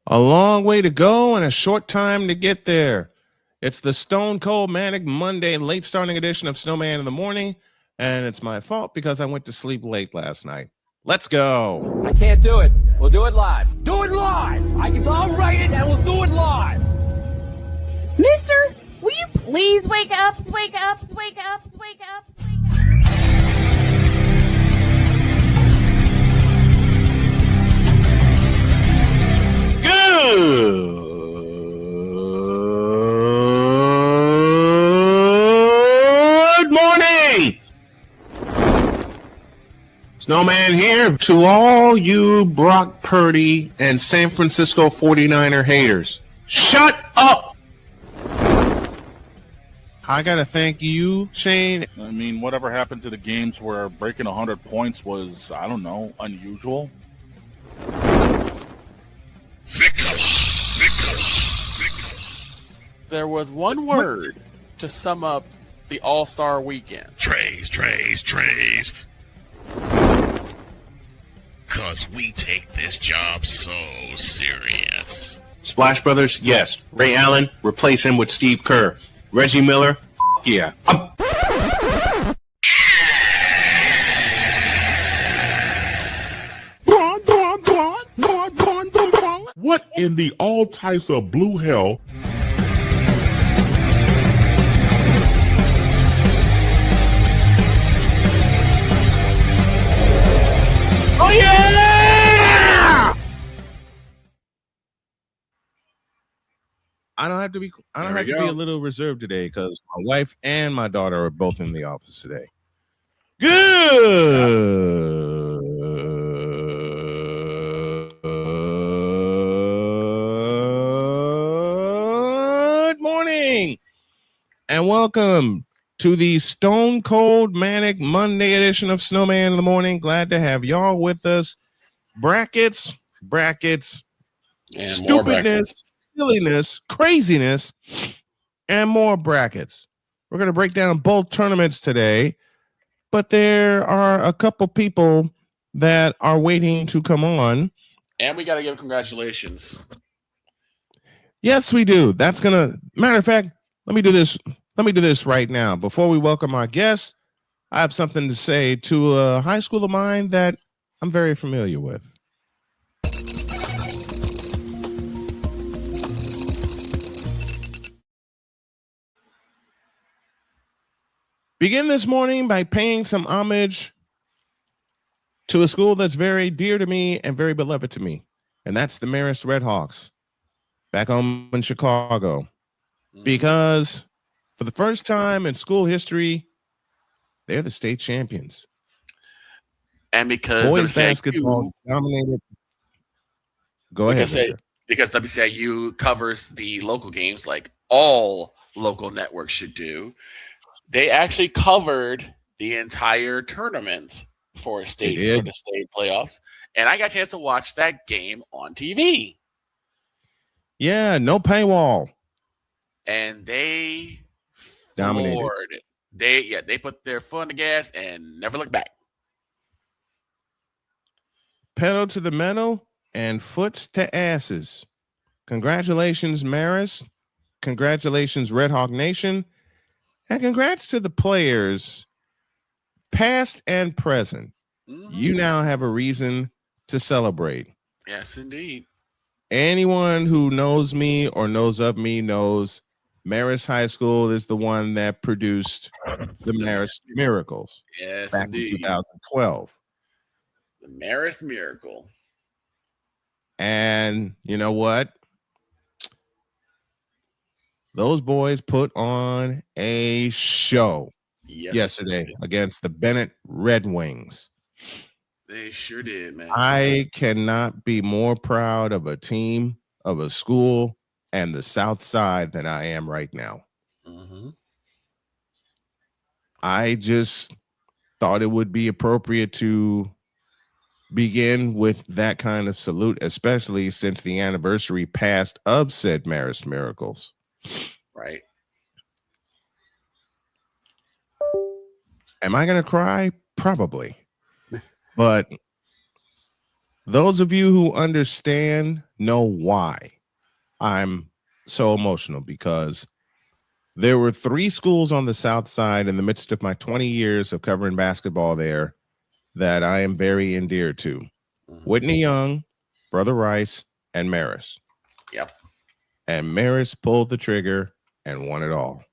A long way to go and a short time to get there. It's the Stone Cold Manic Monday late starting edition of Snowman in the Morning, and it's my fault because I went to sleep late last night. Let's go. I can't do it. We'll do it live. Do it live! I'll write it and we'll do it live! Mister, will you please wake up, wake up, wake up, wake up, wake up? Good morning! Snowman here to all you Brock Purdy and San Francisco 49er haters. Shut up! I gotta thank you, Shane. I mean, whatever happened to the games where breaking 100 points was, I don't know, unusual? There was one word to sum up the All-Star weekend. Trays. Cause we take this job so serious. Splash Brothers, yes. Ray Allen, replace him with Steve Kerr. Reggie Miller, yeah. What in the all types of blue hell? Oh yeah! I don't have to be a little reserved today because my wife and my daughter are both in the office today. Good morning and welcome to the Stone Cold Manic Monday edition of Snowman in the Morning. Glad to have y'all with us. Brackets, And stupidness, silliness, craziness, and more brackets. We're going to break down both tournaments today, but there are a couple people that are waiting to come on. And we got to give congratulations. Yes, we do. That's going to, matter of fact, let me do this right now. Before we welcome our guests, I have something to say to a high school of mine that I'm very familiar with. Begin this morning by paying some homage to a school that's very dear to me and very beloved to me, and that's the Marist Redhawks back home in Chicago. Because for the first time in school history, they're the state champions. And because boys WCIU basketball dominated. Go ahead. Because WCIU covers the local games like all local networks should do. They actually covered the entire tournament for the state playoffs, and I got a chance to watch that game on TV. Yeah, no paywall. And they Dominated. floored it. They put their foot on the gas and never looked back. Pedal to the metal and foots to asses. Congratulations, Marist. Congratulations, Red Hawk Nation. And congrats to the players, past and present. Mm-hmm. You now have a reason to celebrate. Yes, indeed. Anyone who knows me or knows of me knows Marist High School is the one that produced the Marist Miracles. Yes, back indeed. in 2012. The Marist Miracle. And you know what? Those boys put on a show yesterday against the Bennett Red Wings. They sure did, man. I cannot be more proud of a team, of a school, and the South Side than I am right now. Mm-hmm. I just thought it would be appropriate to begin with that kind of salute, especially since the anniversary passed of said Marist Miracles. Right. Am I going to cry? Probably. But those of you who understand know why I'm so emotional, because there were 3 schools on the South Side in the midst of my 20 years of covering basketball there that I am very endeared to. Whitney Young, Brother Rice, and Marist. Yep. And Marist pulled the trigger and won it all.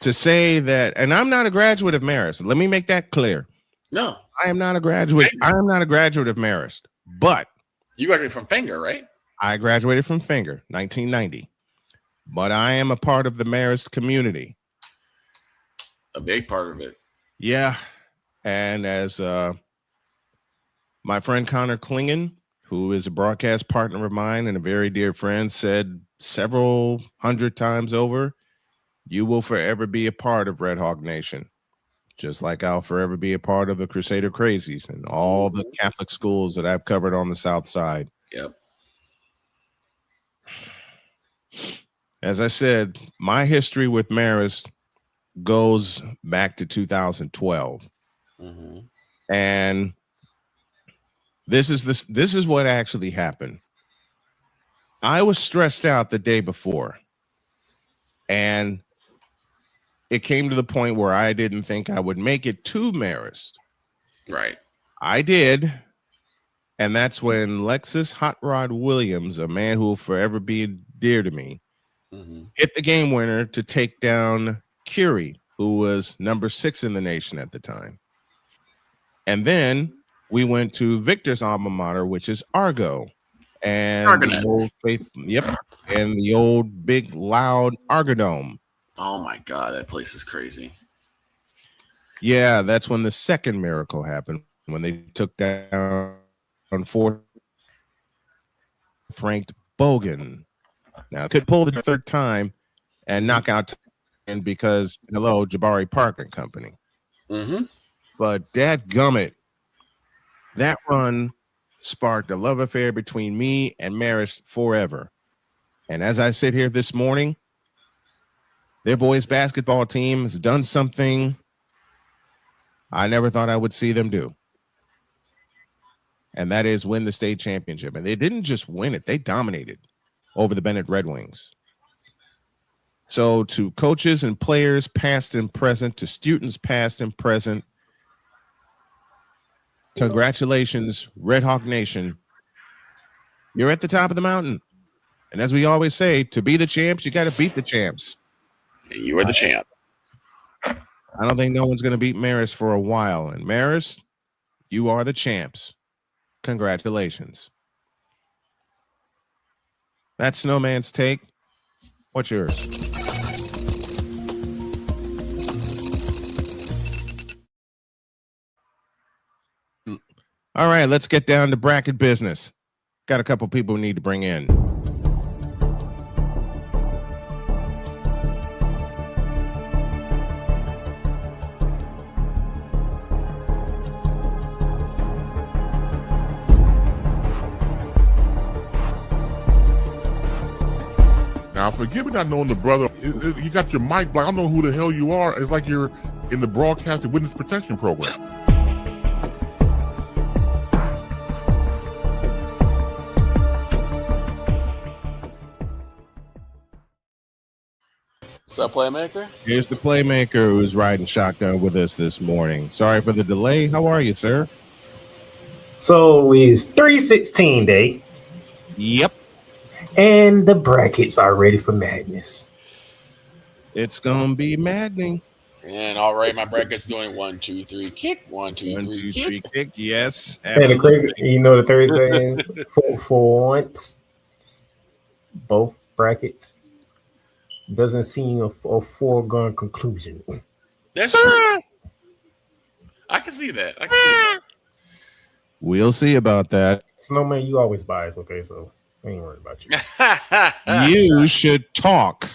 To say that, and I'm not a graduate of Marist. Let me make that clear. No. I am not a graduate. I am not a graduate of Marist, but you graduated from Finger, right? I graduated from Finger, 1990. But I am a part of the Marist community. A big part of it. Yeah. And as my friend Connor Klingon, who is a broadcast partner of mine and a very dear friend, said several hundred times over, you will forever be a part of Red Hawk Nation. Just like I'll forever be a part of the Crusader Crazies and all the Catholic schools that I've covered on the South Side. Yep. As I said, my history with Marist goes back to 2012. Mm-hmm. And this is what actually happened. I was stressed out the day before, and it came to the point where I didn't think I would make it to Marist. Right. I did. And that's when Lexus Hot Rod Williams, a man who will forever be dear to me, hit the game winner to take down Curie, who was number 6 in the nation at the time. And then we went to Victor's alma mater, which is Argo. And the old, and the old big loud Argodome. Oh my God, that place is crazy. Yeah, that's when the second miracle happened, when they took down 4th ranked Bogan. Now, could pull the 3rd time and knock out, and because hello, Jabari Park and company. Mm-hmm. But dadgummit, that run sparked a love affair between me and Marist forever. And as I sit here this morning, their boys basketball team has done something I never thought I would see them do. And that is win the state championship. And they didn't just win it, they dominated over the Bennett Red Wings. So to coaches and players past and present, to students past and present, congratulations, Red Hawk Nation. You're at the top of the mountain. And as we always say, to be the champs, you got to beat the champs. You are the champ. I don't think no one's going to beat Marist for a while. And Marist, you are the champs. Congratulations. That's Snowman's take. What's yours? All right, let's get down to bracket business. Got a couple people we need to bring in. Now, forgive me not knowing the brother. You got your mic, but I don't know who the hell you are. It's like you're in the broadcasted witness protection program. What's up, Playmaker? Here's the Playmaker who's riding shotgun with us this morning. Sorry for the delay. How are you, sir? So it's 3/16 day. Yep. And the brackets are ready for madness. It's gonna be maddening. And all right, my bracket's doing 1, 2, 3, kick. 1, 2, 3, kick. Yes, absolutely. And the crazy, you know, the third thing is for once, both brackets doesn't seem a foregone conclusion. That's true. I can see that. We'll see about that. Snowman, you always bias, okay? So I ain't worried about you. You should talk.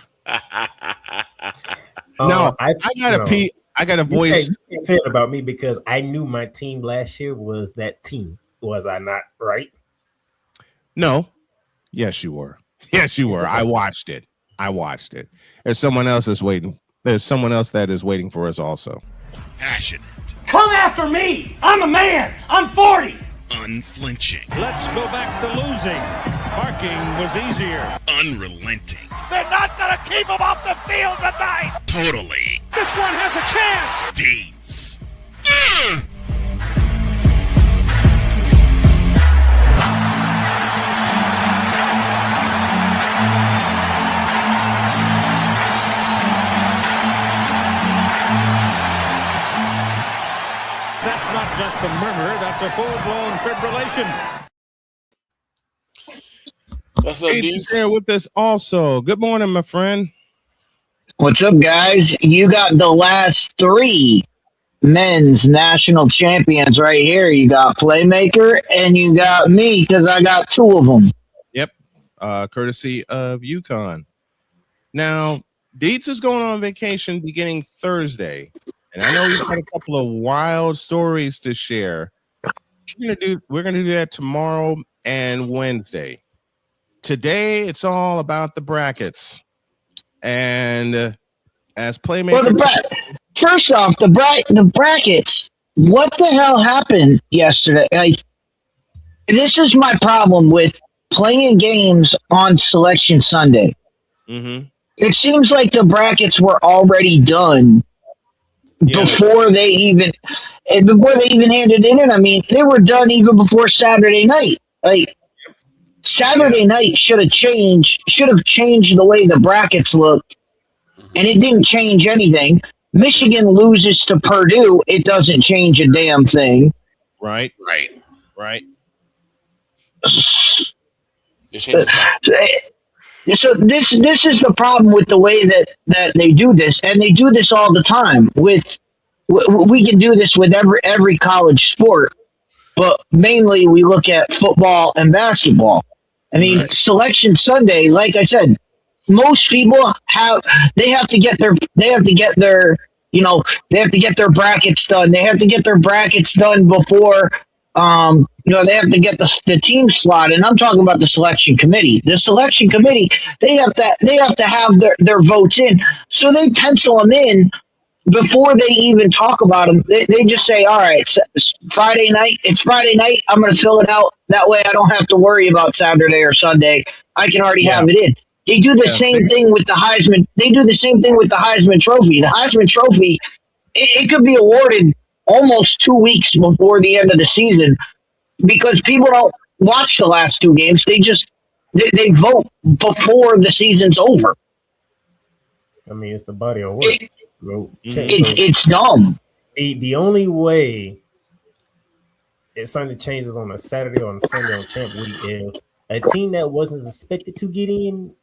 No, I gotta pee. I got a voice. You can't say it about me because I knew my team last year was that team. Was I not right? No. Yes, you were. Yes, you were. I watched it. There's someone else that's waiting. There's someone else that is waiting for us also. Passionate. Come after me. I'm a man. I'm 40. Unflinching. Let's go back to losing. Parking was easier. Unrelenting. They're not going to keep him off the field tonight. Totally. This one has a chance. Deeds. That's not just a murmur, that's a full-blown fibrillation. What's up, Deeds is Deeds? here with us also. Good morning, my friend. What's up, guys? You got the last 3 men's national champions right here. You got Playmaker and you got me because I got 2 of them. Yep. Courtesy of UConn. Now, Deeds is going on vacation beginning Thursday. And I know we've had a couple of wild stories to share. We're gonna do that tomorrow and Wednesday. Today, it's all about the brackets. And as Playmaker... Well, first off, the brackets. What the hell happened yesterday? Like, this is my problem with playing games on Selection Sunday. Mm-hmm. It seems like the brackets were already done before they even handed it in. I mean, they were done even before Saturday night. Like, Saturday night should have changed the way the brackets looked, and it didn't change anything. Michigan loses to Purdue, it doesn't change a damn thing. Right. So this is the problem with the way that they do this, and they do this all the time. We can do this with every college sport, but mainly we look at football and basketball. I mean, Selection Sunday, like I said, most people have to get their brackets done. They have to get their brackets done before they have to get the team slot, and I'm talking about the selection committee. The selection committee, they have to have their votes in, so they pencil them in before they even talk about them. They just say, all right, it's Friday night. I'm going to fill it out. That way I don't have to worry about Saturday or Sunday. I can already have it in. They do the same thing with the Heisman. They do the same thing with the Heisman Trophy. The Heisman Trophy, it could be awarded almost 2 weeks before the end of the season because people don't watch the last 2 games. They vote before the season's over. I mean, it's the body of work. It's dumb. The only way if something changes on a Saturday or on a Sunday on Champ Week is a team that wasn't expected to get in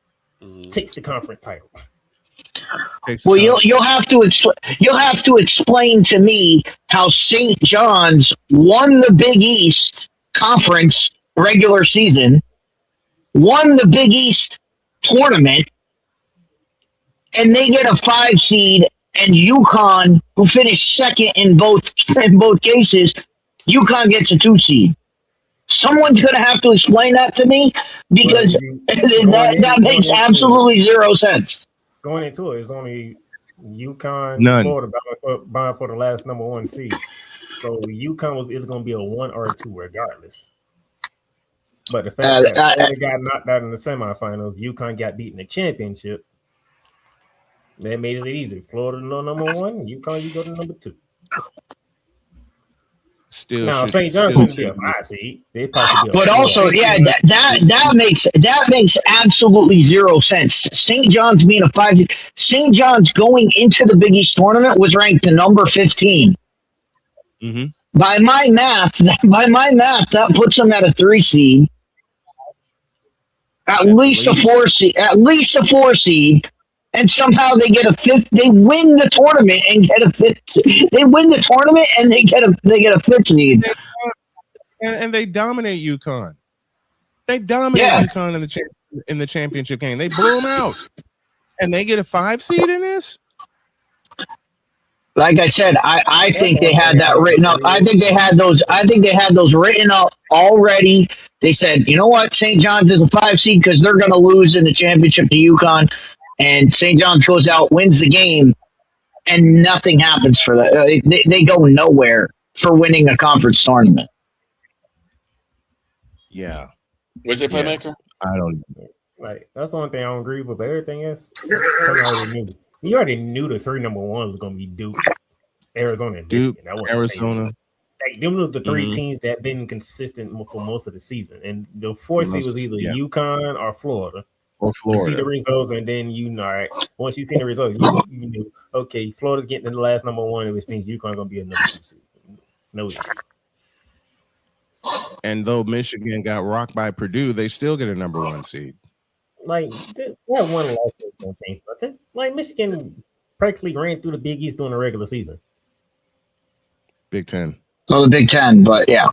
takes the conference title. Well, you'll have to explain to me how St. John's won the Big East Conference regular season, won the Big East tournament, and they get a 5 seed, and UConn, who finished second in both cases, UConn gets a 2 seed. Someone's going to have to explain that to me because that makes absolutely 0 sense. Going into it, it's only UConn, None. Florida bound for the last number 1 seed. So UConn was either going to be a 1 or a 2 regardless. But the fact that Florida got knocked out in the semifinals, UConn got beat in the championship. That made it easy. Florida number 1, UConn you go to number 2. Now St. John's should be a 5 seed. But also, that makes absolutely 0 sense. St. John's being a 5 seed. St. John's going into the Big East tournament was ranked to number 15. Mm-hmm. By my math, that puts them at a 3 seed. At least a 4 seed. And somehow they get a 5th. They win the tournament and get a 5th. They win the tournament and they get a 5th seed. And they dominate UConn. They dominate UConn in the championship game. They blew them out, and they get a 5 seed in this. Like I said, I think they had that written up. I think they had those written up already. They said, you know what, St. John's is a 5 seed because they're going to lose in the championship to UConn. And St. John's goes out, wins the game, and nothing happens for that. They go nowhere for winning a conference tournament. Yeah. Was it playmaker? I don't. Like that's the only thing I don't agree with. But everything else, you already knew the 3 number 1 was going to be Duke, Arizona, and Duke, Michigan. Arizona. Like them were the 3 teams that been consistent for most of the season, and the 4 seed was either UConn or Florida. You see the results, and then right, once you see the results, you knew okay, Florida's getting to the last number 1, which means UConn gonna be a number 2 seed. No issue. And though Michigan got rocked by Purdue, they still get a number 1 seed. Like they have one loss on things, but like Michigan practically ran through the Big East during the regular season. Big Ten. Well, the Big Ten, but yeah,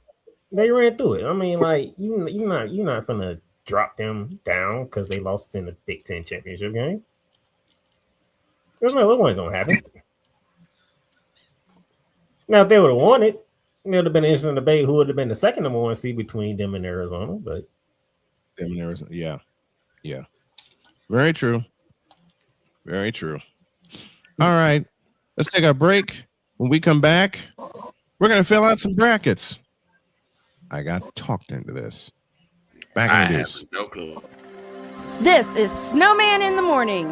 they ran through it. I mean, like you're not gonna drop them down because they lost in the Big Ten championship game. There's no way gonna happen. Now, if they would have won it, it would have been an interesting debate who would have been the second number 1 seed between them and Arizona. But them and Arizona, yeah, very true, very true. All right, let's take a break. When we come back, we're gonna fill out some brackets. I got talked into this. Back in the news. No clue. This is Snowman in the Morning.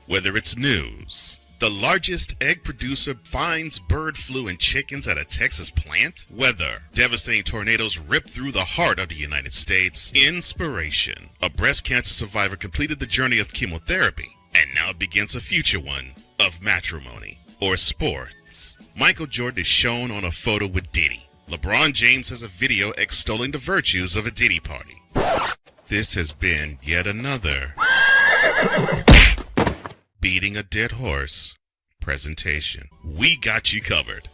Whether it's news, the largest egg producer finds bird flu in chickens at a Texas plant, weather, devastating tornadoes rip through the heart of the United States, inspiration, a breast cancer survivor completed the journey of chemotherapy, and now begins a future one of matrimony or sports. Michael Jordan is shown on a photo with Diddy. LeBron James has a video extolling the virtues of a Diddy party. This has been yet another beating a dead horse presentation. We got you covered.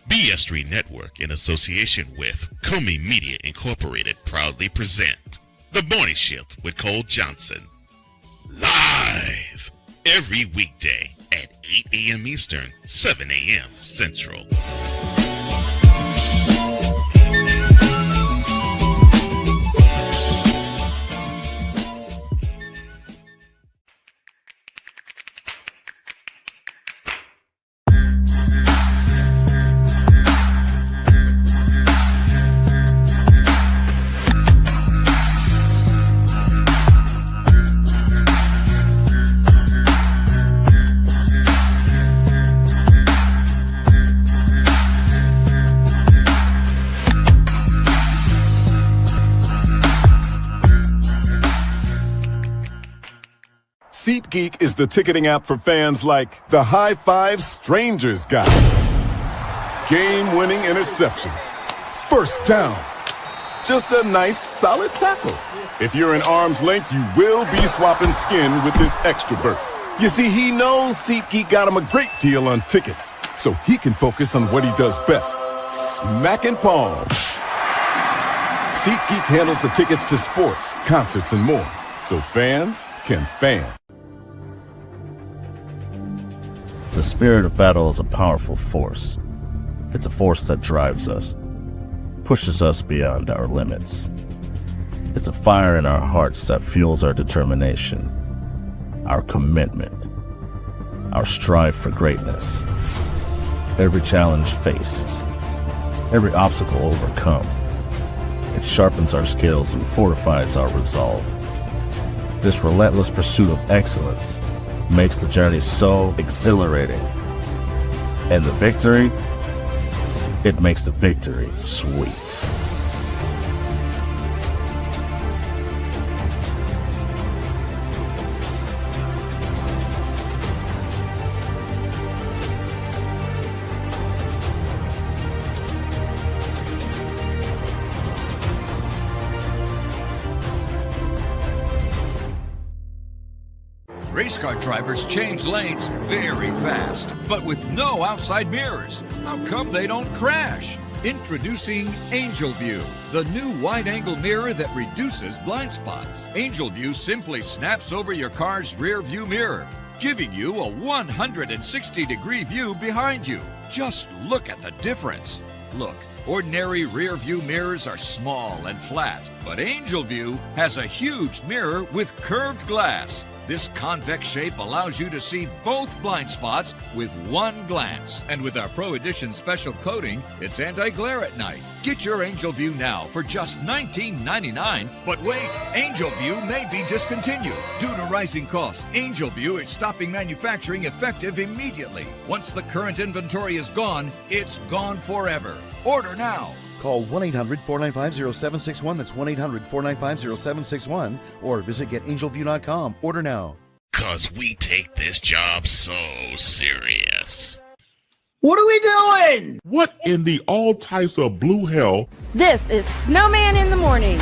BS3 Network, in association with Comey Media Incorporated, proudly present The Morning Shift with Cole Johnson. Live every weekday at 8 a.m. Eastern, 7 a.m. Central. SeatGeek is the ticketing app for fans like the high five strangers got, game-winning interception, first down, just a nice solid tackle. If you're in arm's length, you will be swapping skin with this extrovert. You see, he knows SeatGeek got him a great deal on tickets, so he can focus on what he does best, smacking palms. SeatGeek handles the tickets to sports, concerts, and more, so fans can fan. The spirit of battle is a powerful force. It's a force that drives us, pushes us beyond our limits. It's a fire in our hearts that fuels our determination, our commitment, our strive for greatness. Every challenge faced, every obstacle overcome, it sharpens our skills and fortifies our resolve. This relentless pursuit of excellence makes the journey so exhilarating. And the victory, it makes the victory sweet. Race car drivers change lanes very fast, but with no outside mirrors. How come they don't crash? Introducing Angel View, the new wide-angle mirror that reduces blind spots. Angel View simply snaps over your car's rear view mirror, giving you a 160-degree view behind you. Just look at the difference. Look, ordinary rear view mirrors are small and flat, but Angel View has a huge mirror with curved glass. This convex shape allows you to see both blind spots with one glance. And with our Pro Edition special coating, it's anti-glare at night. Get your Angel View now for just $19.99. But wait, Angel View may be discontinued. Due to rising costs, Angel View is stopping manufacturing effective immediately. Once the current inventory is gone, it's gone forever. Order now. Call 1-800-495-0761. That's 1-800-495-0761. Or visit getangelview.com. Order now. Cause we take this job so serious. What are we doing? What in the all types of blue hell? This is Snowman in the Morning.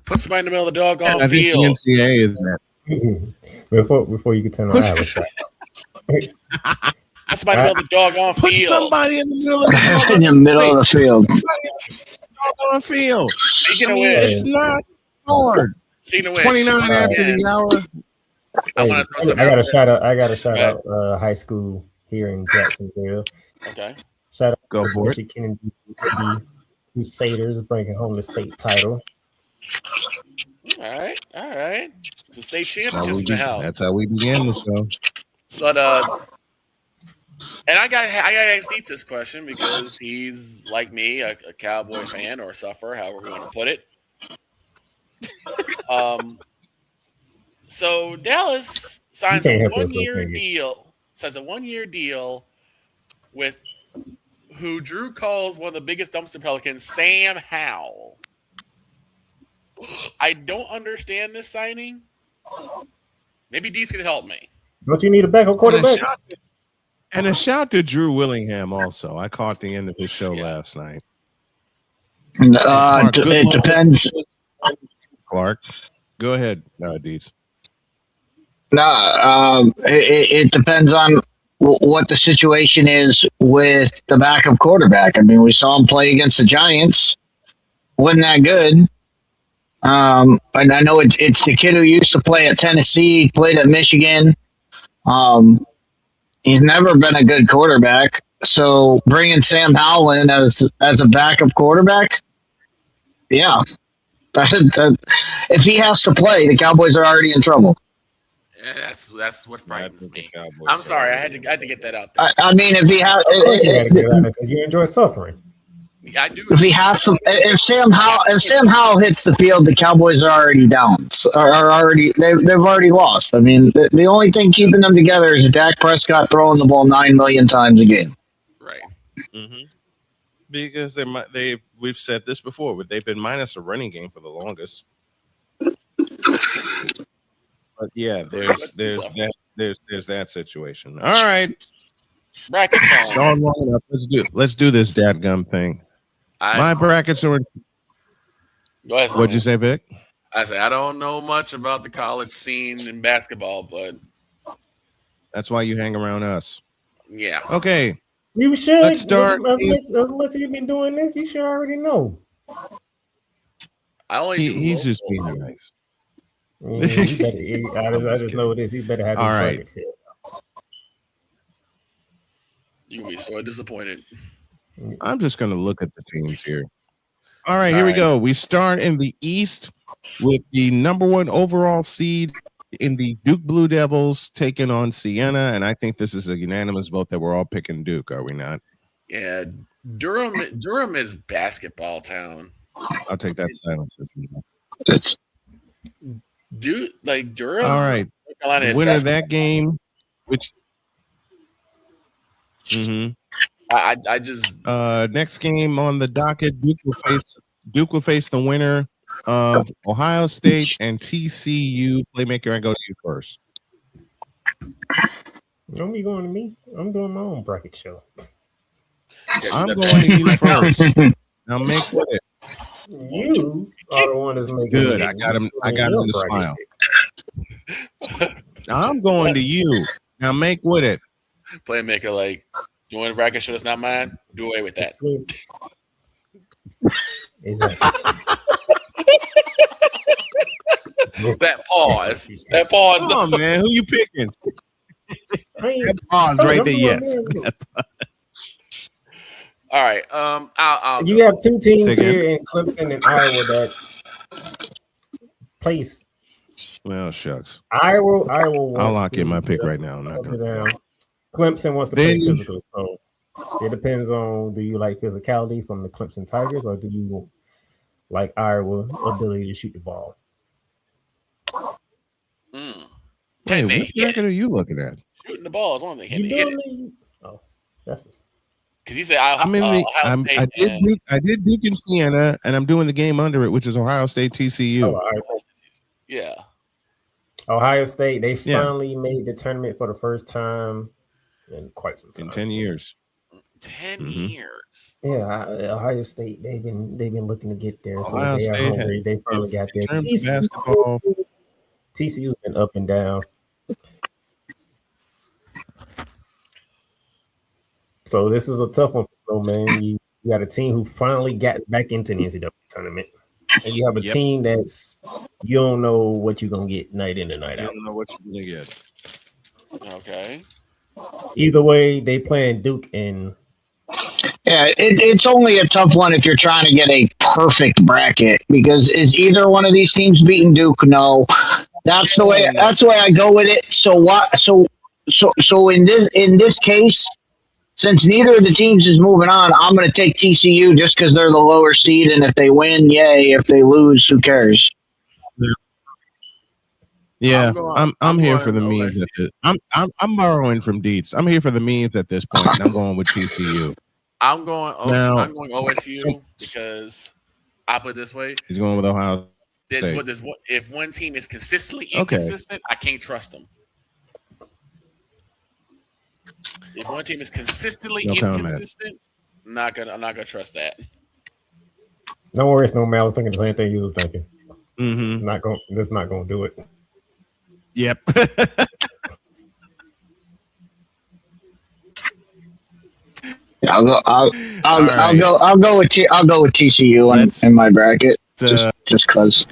Put somebody in the middle of the doggone I think field. the NCAA is that. Before you can turn on Irish. Put somebody in the middle of the doggone Put field. somebody in the middle of the In the middle of the field. doggone field. Speaking of which, It's not hard. speaking of which, 29 after the hour. I want to throw I got to Go shout ahead. out high school here in Jacksonville. Okay. Shout out Go to for it. Richard Kennedy the Crusaders bringing home the state title. All right. Some state That's how championships we in the house. That's how we begin the show. But and I got to ask Deets this question because he's like me, a Cowboy fan or a sufferer, however we want to put it. So Dallas signs You can't a help yourself, one-year can you? deal. Signs a one-year deal with who Drew calls one of the biggest dumpster Pelicans, Sam Howell. I don't understand this signing. Maybe Deets can help me. Don't you need a backup quarterback? And a shout to Drew Willingham also. I caught the end of his show last night. Clark, good It luck. depends. Clark, go ahead, Deeds. No, it depends on what the situation is with the backup quarterback. I mean, we saw him play against the Giants. Wasn't that good. And I know it's the kid who used to play at Tennessee, played at Michigan. He's never been a good quarterback. So bringing Sam Howell in as a backup quarterback, yeah. If he has to play, the Cowboys are already in trouble. Yeah, that's what frightens me. I'm sorry, I had to get that out there. I mean, if he has, Because you enjoy suffering. I do. if he has some, if Sam Howell hits the field, the Cowboys are already down. They've already lost. I mean, the only thing keeping them together is Dak Prescott throwing the ball 9 million times a game. Right. Mm-hmm. Because we've said this before, but they've been minus a running game for the longest. But yeah, there's that situation. All right, bracket time. Start long enough. Let's do this dadgum thing. My brackets are in. Go ahead. What'd you say, Vic? I say I don't know much about the college scene in basketball, but That's why you hang around us. yeah. Okay. You should. Let's start. As much as you've been doing this, you should already know. He's just being nice. I just know this. He better have his All right. bracket filled. You're gonna be so disappointed. I'm just going to look at the teams here. All right, here we go. We start in the East with the number 1 overall seed in the Duke Blue Devils taking on Siena, and I think this is a unanimous vote that we're all picking Duke, are we not? Yeah, Durham is basketball town. I'll take that silence as well. It's Durham. All right, Carolina is winner of basketball. that game, which. Mm-hmm. I just next game on the docket, Duke will face the winner of Ohio State and TCU. Playmaker, I go to you first. Don't be going to me. I'm doing my own bracket show. I'm going to you first. Now make with it. You are the one that's making Good. it. I got him to smile. Now I'm going to you. Now make with it. Playmaker, like, you want a bracket show that's not mine? Do away with that. Exactly. That pause. That pause. Come on, man. Who you picking? That pause right there. Yes. All right. I'll You go. have two teams here in Clemson and Iowa that place. Well, shucks. Iowa I'll wants lock to in my pick get right now. I'm not gonna. down. Clemson wants to Then play physical, so it depends on, do you like physicality from the Clemson Tigers, or do you like Iowa ability to shoot the ball? Wait, what record are you looking at? Shooting the ball is one thing. Can You they hit it? doing Oh, that's Because he said I'm in the. Ohio State. I did Duke and Siena, and I'm doing the game under it, which is Ohio State TCU. Yeah. Ohio State, they finally made the tournament for the first time in quite some time. In 10 years. 10 years. Yeah, Ohio State, they've been looking to get there. So Ohio they are State hungry. They finally got there. in terms of basketball. TCU's been up and down. So this is a tough one for Snowman. You got a team who finally got back into the NCAA tournament. And you have a team that's, you don't know what you're gonna get night in and night out. You don't know what you're gonna get. Okay. Either way, they playing Duke and it's only a tough one if you're trying to get a perfect bracket, because is either one of these teams beating Duke? No. That's the way I go with it. So what? So in this case, since neither of the teams is moving on, I'm going to take TCU just because they're the lower seed, and if they win, yay. If they lose, who cares? Yeah, I'm here for the memes. I'm borrowing from Deets. I'm here for the memes at this point. And I'm going with TCU. I'm going OSU because I put it this way. He's going with Ohio State. If one team is consistently inconsistent, I can't trust them. If one team is consistently inconsistent, I'm not gonna trust that. no worries, no man. I was thinking the same thing you was thinking. Mm-hmm. That's not gonna do it. Yep. I'll go with TCU in my bracket. Just cause.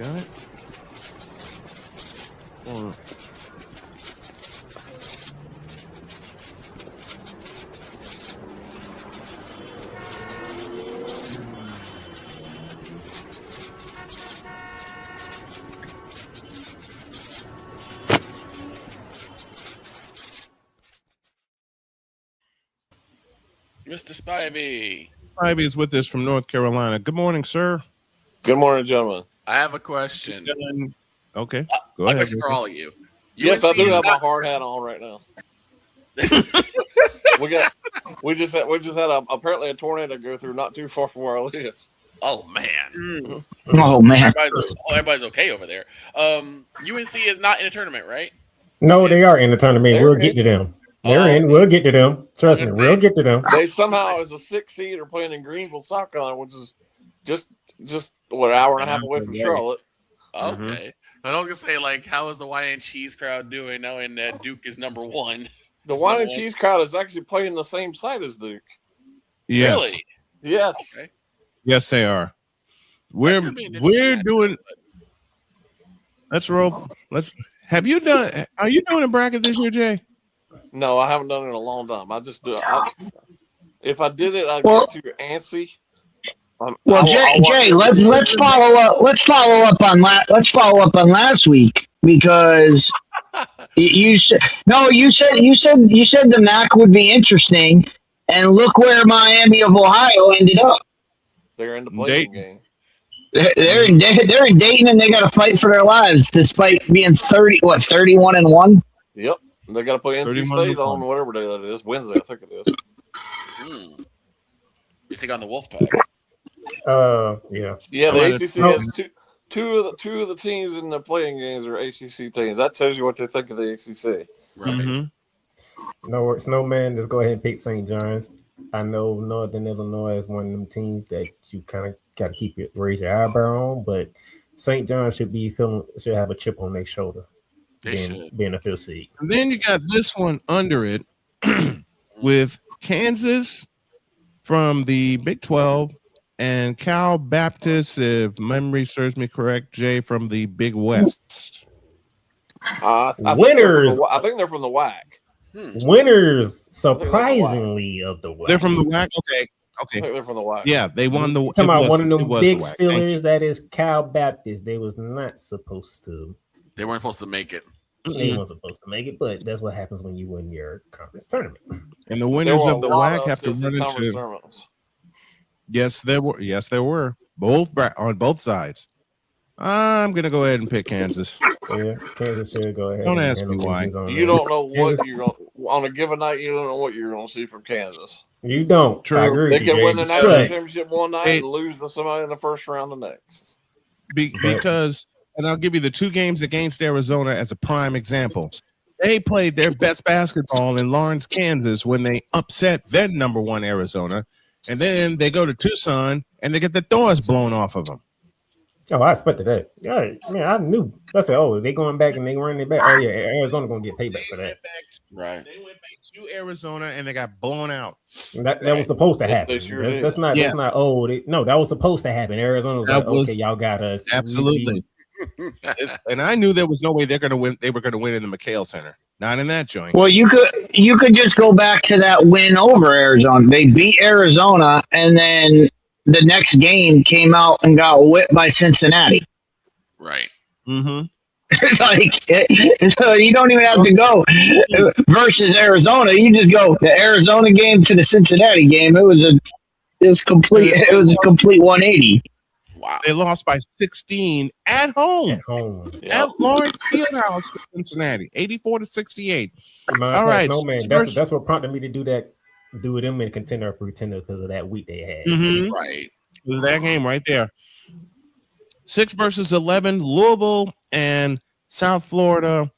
Mr. Spivey. Spivey is with us from North Carolina. Good morning, sir. Good morning, gentlemen. I have a question. Okay, go ahead. Question for all of you. Yes, I do have my hard hat on right now. we just had apparently a tornado go through not too far from where I live. Oh man. Oh man. Everybody's okay over there. UNC is not in a tournament, right? No, they are in the tournament. We'll get to them. They're in. We'll get to them. Trust me. We'll get to them. They somehow, as a 6 seed, are playing in Greenville, South Carolina, which is just what, an hour and a half away from Charlotte. Okay. I was gonna say, like, how is the wine and cheese crowd doing knowing that Duke is number one? The wine and cheese crowd is actually playing the same site as Duke. Yes. Really? Yes. Okay. Yes, they are. We're doing. Let's roll. Are you doing a bracket this year, Jay? No, I haven't done it in a long time. I just do it. If I did it, I'd get too antsy. Jay, let's follow up. Let's follow up on last week, because you said the MAC would be interesting, and look where Miami of Ohio ended up. They're in the playing game. They're in Dayton, and they got to fight for their lives despite being 31-1. Yep. They got to play NC State on whatever day that is. Wednesday, I think it is. You think on the Wolfpack? Yeah. Yeah, the ACC has two of the teams in the playing games are ACC teams. That tells you what they think of the ACC. Right. Mm-hmm. No, Snowman, just go ahead and pick St. John's. I know Northern Illinois is one of them teams that you kind of got to raise your eyebrow on, but St. John's should have a chip on their shoulder. Being a fifth seed. And then you got this one under it with Kansas from the Big 12 and Cal Baptist, if memory serves me correct, Jay, from the Big West. Winners. I think they're from the WAC. Winners, surprisingly, of the WAC. They're from the WAC. Okay. Okay. I think they're from the WAC. Yeah, they won the. Talking about one of it them was big the WAC. Thank you. Steelers that is Cal Baptist. They was not supposed to. They weren't supposed to make it. They weren't supposed to make it, but that's what happens when you win your conference tournament. And the winners of the WAC have to run into. tournaments. Yes, there were. Yes, there were. On both sides. I'm gonna go ahead and pick Kansas. Yeah, Kansas should go ahead. Don't ask me why. You don't know what you're going on a given night. You don't know what you're going to see from Kansas. You don't. True. I agree They with you, can win the James. national But championship one night and lose to somebody in the first round the next. Because, and I'll give you the 2 games against Arizona as a prime example. They played their best basketball in Lawrence, Kansas when they upset their number 1 Arizona. And then they go to Tucson and they get the doors blown off of them. oh, I expected that. Yeah, man, I knew. I said, oh, they going back and they running it back. Oh yeah, Arizona gonna get payback for that. Right. They went back to Arizona and they got blown out. That was supposed to happen. They sure did. That's not. Yeah. That's not old. No, that was supposed to happen. Arizona was That like, was- okay, y'all got us. Absolutely. And I knew there was no way they're going to win. They were going to win in the McHale Center. Not in that joint. Well, you could just go back to that win over Arizona. They beat Arizona, and then the next game came out and got whipped by Cincinnati. Right. Mm-hmm. It's like so you don't even have to go versus Arizona. You just go the Arizona game to the Cincinnati game. It was a complete 180. Wow. They lost by 16 at home. At home. At Lawrence Fieldhouse to Cincinnati, 84-68. All right, no man. Spurs- That's what prompted me to do that. Do with them in contender or pretender because of that week they had. Mhm. Right. It was that game right there. 6 versus 11, Louisville and South Florida.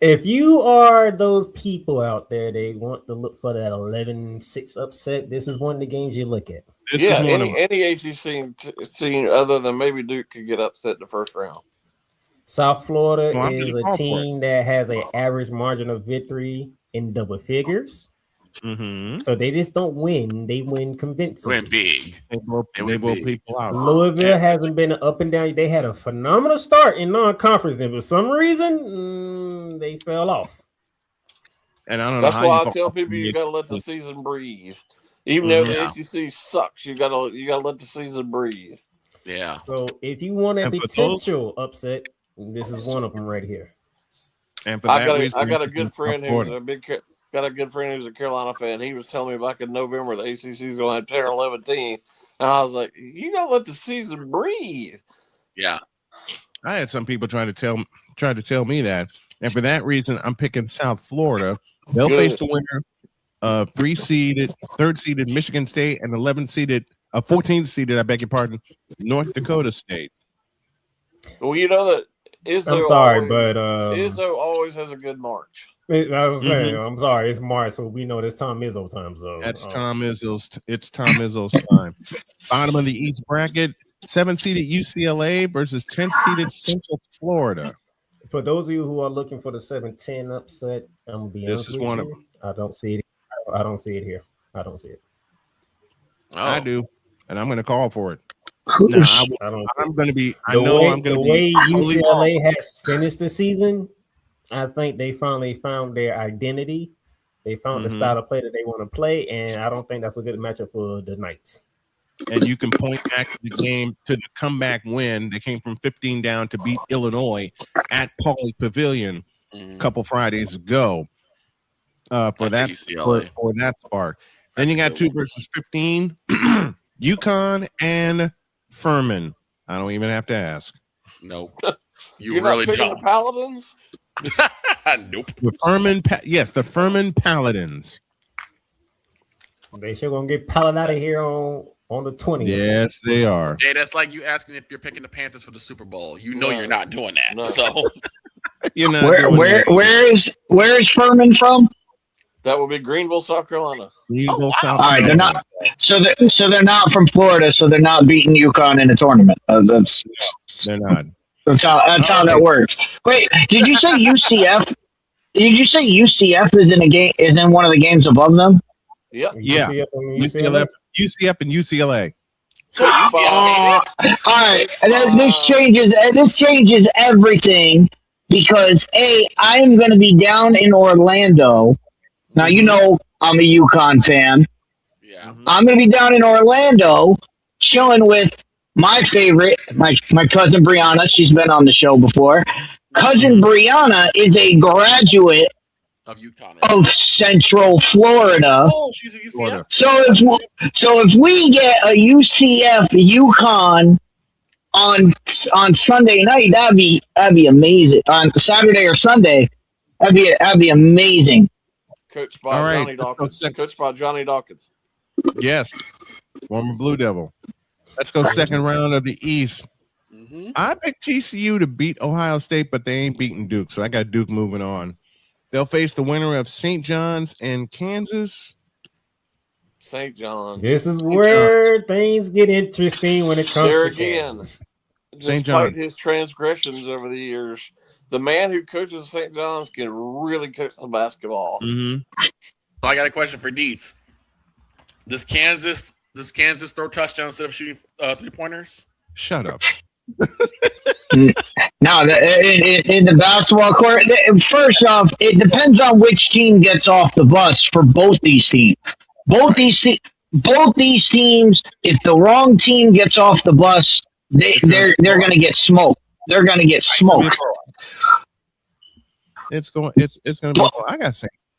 If you are those people out there, they want to look for that 11-6 upset. This is one of the games you look at. This Yeah, is one of any ACC team other than maybe Duke could get upset in the first round. South Florida Well, I'm is gonna a call for team that has an average margin of victory in double figures. Mm-hmm. So they just don't win; they win convincingly. Win big. They blow people out. Louisville hasn't been up and down. They had a phenomenal start in non-conference, and for some reason, they fell off. And I don't know That's how why you I tell people you got to let the season breathe. Even though the ACC sucks, you got to let the season breathe. Yeah. So if you want a And for potential upset, this is one of them right here. And for I that reason, got a it's good South friend who's Florida. a Carolina fan. He was telling me back in November the ACC is going to have 10 or 11 teams, and I was like, you got to let the season breathe. Yeah. I had some people try to tell me that, and for that reason, I'm picking South Florida. They'll Good. face the winner of 3rd-seeded Michigan State and 14th seeded, I beg your pardon, North Dakota State. Well, you know that Izzo. I'm sorry, always, but Izzo always has a good March. I was saying, I'm sorry, it's March, so we know it's Tom Izzo time. So That's Tom Izzo's. It's Tom Izzo's time. Bottom of the East bracket: 7th-seeded UCLA versus 10th-seeded Central Florida. For those of you who are looking for the 7-10 upset, I'm gonna be honest This is with one you, I don't see it. I don't see it here. I don't see it. Oh. I do, and I'm going to call for it. Who- Now, I don't. I'm going to be. I The know way, I'm going the to way be. totally wrong. UCLA has finished the season, I think they finally found their identity. They found the Mhm. style of play that they want to play, and I don't think that's a good matchup for the Knights. And you can point back to the game, to the comeback win. They came from 15 down to beat Illinois at Pauley Pavilion a couple Fridays ago. For that spark. Then you got 2 versus 15, UConn and Furman. I don't even have to ask. Nope. You're really not picking the Paladins? Nope. The Furman, the Furman Paladins. They sure gonna get Paladin out of here on the 20th. Yes, they are. Jay, that's like you asking if you're picking the Panthers for the Super Bowl. You know you're not doing that. No. So You're not where is Furman from? That would be Greenville, South Carolina. Greenville, South All right, they're Carolina. not. So they're not from Florida. So they're not beating UConn in a tournament. They're not. That's how that works. Wait, did you say UCF? Did you say UCF is in a game? Is in one of the games above them? Yep. Yeah. UCF and UCLA. All right, and then this changes everything because I'm going to be down in Orlando. Now you know I'm a UConn fan. Yeah. I'm going to be down in Orlando chilling with my favorite, my cousin Brianna. She's been on the show before. Cousin Brianna is a graduate of UConn, of Central Florida. Oh, she's a UCF. So if we get a UCF UConn on Sunday night, that'd be amazing. On Saturday or Sunday, that'd be amazing. Coached by Johnny Dawkins. Coached by Johnny Dawkins. Yes, former Blue Devil. Let's go second round of the East. I picked TCU to beat Ohio State, but they ain't beating Duke, so I got Duke moving on. They'll face the winner of St. John's and Kansas. St. John's. This is where things get interesting when it comes there to again. Kansas. St. Despite John's. his transgressions over the years, the man who coaches St. John's can really coach the basketball. So I got a question for Deets. Does Kansas throw touchdowns instead of shooting 3-pointers? Shut up. No, in the basketball court, first off, it depends on which team gets off the bus for both these teams. Both these teams, if the wrong team gets off the bus, they're going to get smoked. They're going to get smoked. It's going to be.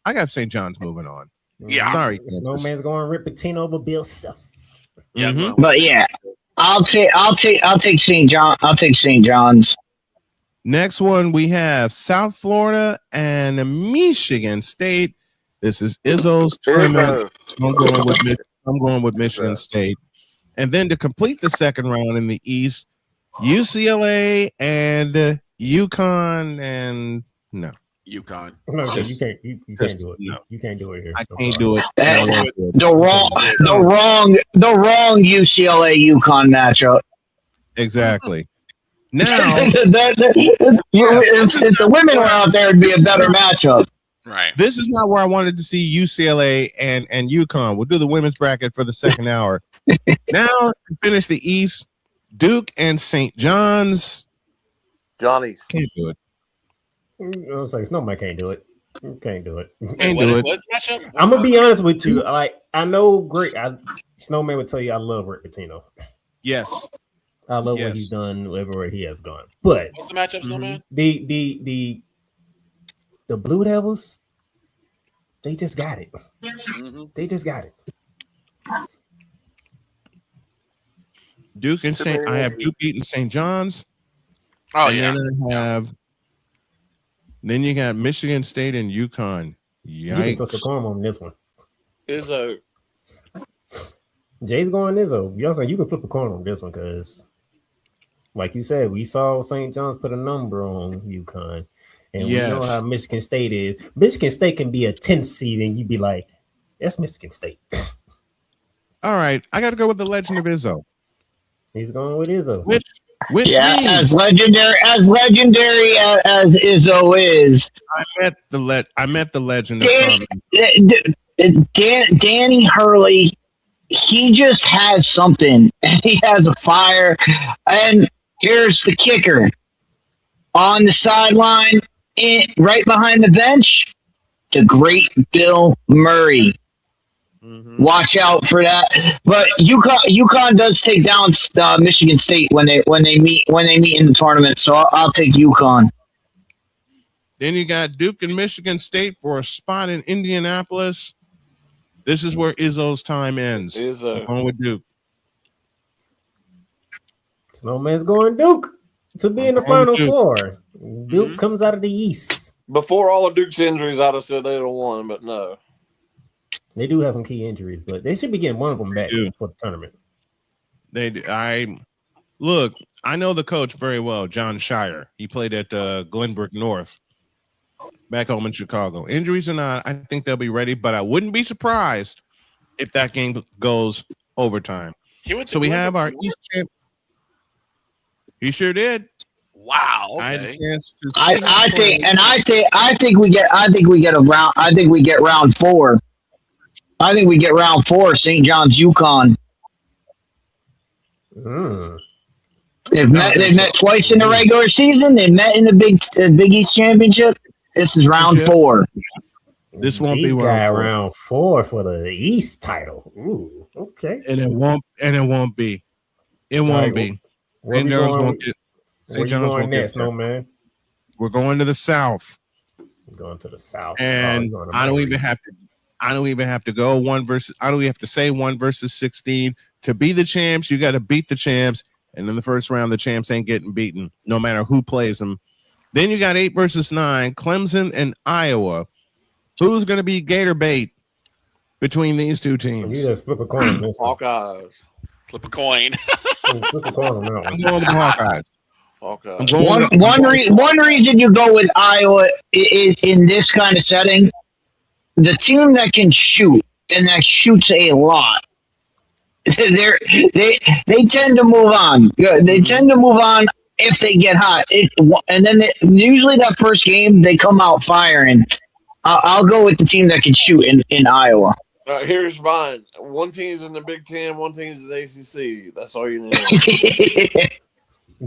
I got St. John's moving on. Yeah, sorry. Snowman's going Rick Pitino over Bill Self. Yeah, but yeah, I'll take St. John. I'll take St. John's. Next one we have South Florida and Michigan State. This is Izzo's tournament. I'm going with Michigan State. And then to complete the second round in the East, UCLA and UConn and no. UConn. No, you can't do it. No. You can't do it here. I can't do it. The wrong UCLA UConn matchup. Exactly. Now, if the women were out there, it'd be a better matchup. Right. This is not where I wanted to see UCLA and UConn. We'll do the women's bracket for the second hour. Now, to finish the East, Duke and St. John's. Johnny's. Can't do it. I was like, Snowman can't do it. Can't do it. Can't do it. I'm gonna be honest with you. Like, I know Snowman would tell you I love Rick Pitino. Yes. I love what he's done everywhere he has gone. But what's the matchup, Snowman? The Blue Devils, they just got it. They just got it. Duke and I have Duke beating St. John's. Oh, and yeah. Then you got Michigan State and UConn. You can put the corn on this one. Izzo. Jay's going Izzo. You can flip the corn on this one because, like you said, we saw St. John's put a number on UConn. And we know how Michigan State is. Michigan State can be a 10th seed, and you'd be like, that's Michigan State. All right. I got to go with the legend of Izzo. He's going with Izzo. Which as legendary as Izzo is. I met the legend of Danny Hurley. He just has something, and he has a fire. And here's the kicker: on the sideline, right behind the bench, the great Bill Murray. Watch out for that. But UConn does take down Michigan State when they meet in the tournament. So I'll take UConn. Then you got Duke and Michigan State for a spot in Indianapolis. This is where Izzo's time ends. Izzo. Going with Duke. Snowman's going Duke to be in the Final Four. Duke comes out of the East. Before all of Duke's injuries, I'd have said they'd have won, but no. They do have some key injuries, but they should be getting one of them back for the tournament. They do. I know the coach very well, John Shire. He played at Glenbrook North back home in Chicago. Injuries or not, I think they'll be ready, but I wouldn't be surprised if that game goes overtime. So we have our East champ. He sure did. Wow. Okay. I had a chance to I think we get round 4. I think we get round 4, St. John's UConn. They've met twice in the regular season. They met in the Big East Championship. This is round 4. This won't be round 4 for the East title. Ooh, okay. And it won't be. It won't be. St. John's won't get. St. John's won't get next, no man. We're going to the South. We're going to the South, and I don't even have to go one versus. I don't even have to say 1 versus 16 to be the champs. You got to beat the champs, and in the first round, the champs ain't getting beaten, no matter who plays them. Then you got 8 versus 9, Clemson and Iowa. Who's going to be Gator bait between these two teams? You just flip a coin on this. Hawkeyes. Flip a coin. Flip a coin on that one. I'm going with the Hawkeyes. One reason you go with Iowa is in this kind of setting, the team that can shoot and that shoots a lot, they tend to move on. They tend to move on if they get hot. And then usually that first game they come out firing. I'll go with the team that can shoot in Iowa. Here's mine. One team's in the Big Ten, one team's in the ACC. That's all you need.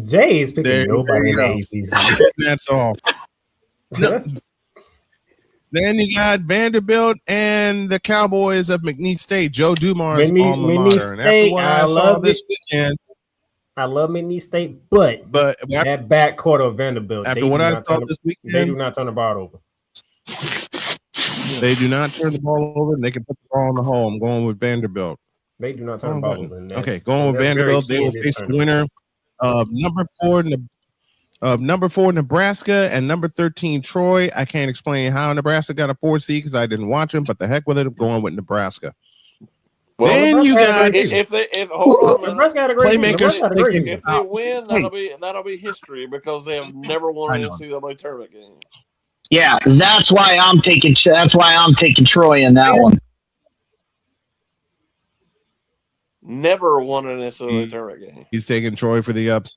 Jay is picking nobody in the ACC. That's all. Then you got Vanderbilt and the Cowboys of McNeese State. Joe Dumars alma mater. And after what I saw this weekend, I love McNeese State, but that backcourt of Vanderbilt. After what I saw this weekend, they do not turn the ball over. They do not turn the ball over, and they can put the ball in the hole. I'm going with Vanderbilt. They do not turn the ball over. Okay, going with Vanderbilt. They will face the winner of number 4 Nebraska and number 13 Troy. I can't explain how Nebraska got a 4 seed because I didn't watch them, but the heck with it, I'm going with Nebraska. Well, then you guys, hold on, Nebraska had a great playmakers. If they win, that'll be history because they have never won an NCAA tournament game. Yeah, that's why I'm taking Troy in that one. Never won an NCAA tournament game. He's taking Troy for the upset.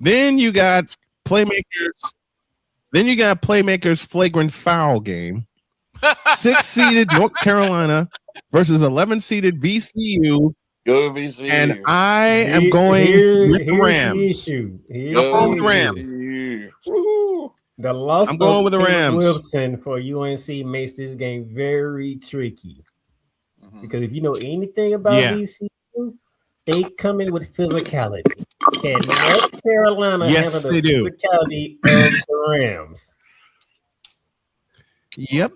Then you got playmakers. Flagrant foul game. 6-seeded North Carolina versus 11-seeded VCU. Go VCU. And I am going with the Rams. I'm going with the Rams. The loss I'm going with the Rams. Wilson for UNC makes this game very tricky. Because if you know anything about VCU, they come in with physicality. Can North Carolina handle the physicality of the Rams? Yep.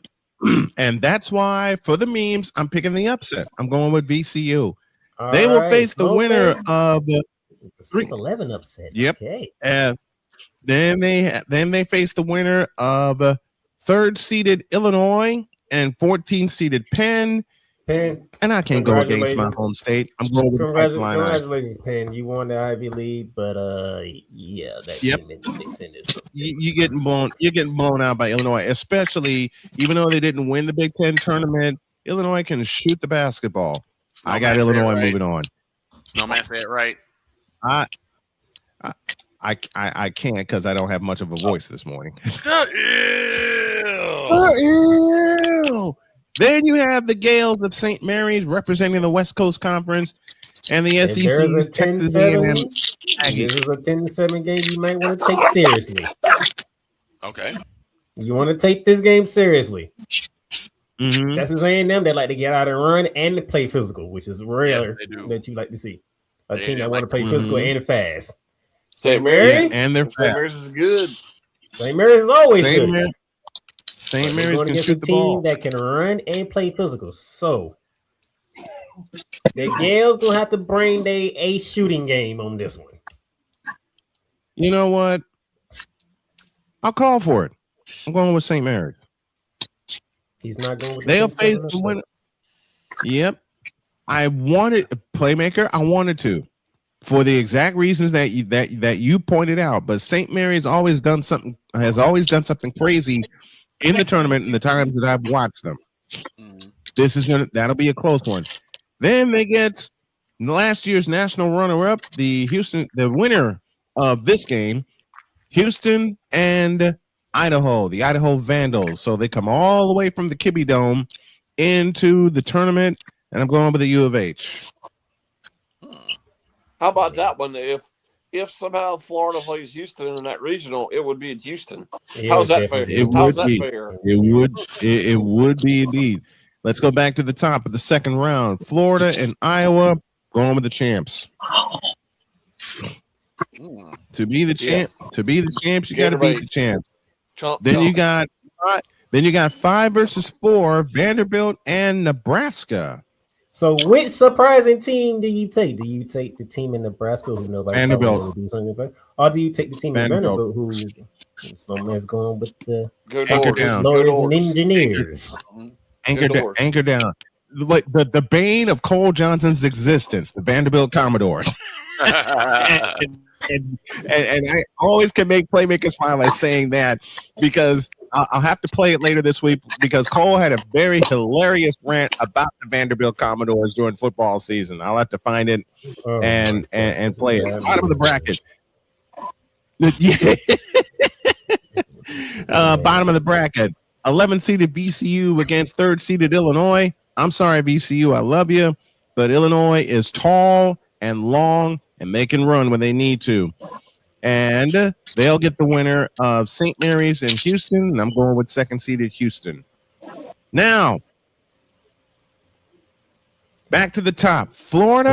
And that's why, for the memes, I'm picking the upset. I'm going with VCU. They will face the winner of the 6-11 upset. Yep. Okay. Then they face the winner of 3rd-seeded Illinois and 14th-seeded Penn. And I can't go against my home state. I'm going with the pipeline. Congratulations, Penn. You won the Ivy League, but yeah, that team in the Big Ten is you're getting blown out by Illinois, especially even though they didn't win the Big Ten tournament. Illinois can shoot the basketball. I got Illinois moving on. Snowman, say it right. I can't because I don't have much of a voice this morning. Ew. Then you have the Gales of St. Mary's representing the West Coast Conference and the SEC's Texas A&M. This is a 10-7 game you might want to take seriously. Okay. You want to take this game seriously. Mm-hmm. Texas A&M, they like to get out and run and to play physical, which is rare that you like to see. A team that want to play physical and fast. St. Mary's? And they're fast. St. Mary's is good. St. Mary's is always good. St. Mary's going can against shoot a the team ball. that can run and play physical. So the Gales gonna have to bring a shooting game on this one. You know what? I'll call for it. I'm going with St. Mary's. He's not going with They'll face the winner. Yep. I wanted a playmaker. I wanted to, for the exact reasons that you pointed out. But St. Mary's has always done something crazy in the tournament in the times that I've watched them. That'll be a close one. Then they get last year's national runner-up, the winner of this game, Houston and Idaho, the Idaho Vandals. So they come all the way from the Kibbe Dome into the tournament, and I'm going with the U of H. How about that one? If if somehow Florida plays Houston in that regional, it would be in Houston. Yeah, How's that fair? How's that fair? It would be indeed. Let's go back to the top of the second round. Florida and Iowa going with the champs. To be the champ, you got to beat the champs. Then you got 5 versus 4, Vanderbilt and Nebraska. So, which surprising team do you take? Do you take the team in Nebraska who nobody Vanderbilt, do something about, or do you take the team in Vanderbilt who someone's going with the anchor down, lawyers and engineers? Anchor down. Like the bane of Cole Johnson's existence, the Vanderbilt Commodores. and I always can make playmakers smile by saying that, because I'll have to play it later this week, because Cole had a very hilarious rant about the Vanderbilt Commodores during football season. I'll have to find it and play it. Bottom of the bracket. Bottom of the bracket. 11-seeded VCU against 3rd-seeded Illinois. I'm sorry, VCU, I love you, but Illinois is tall and long, and they can run when they need to. And they'll get the winner of St. Mary's and Houston, and I'm going with 2nd-seeded Houston. Now, back to the top. Florida.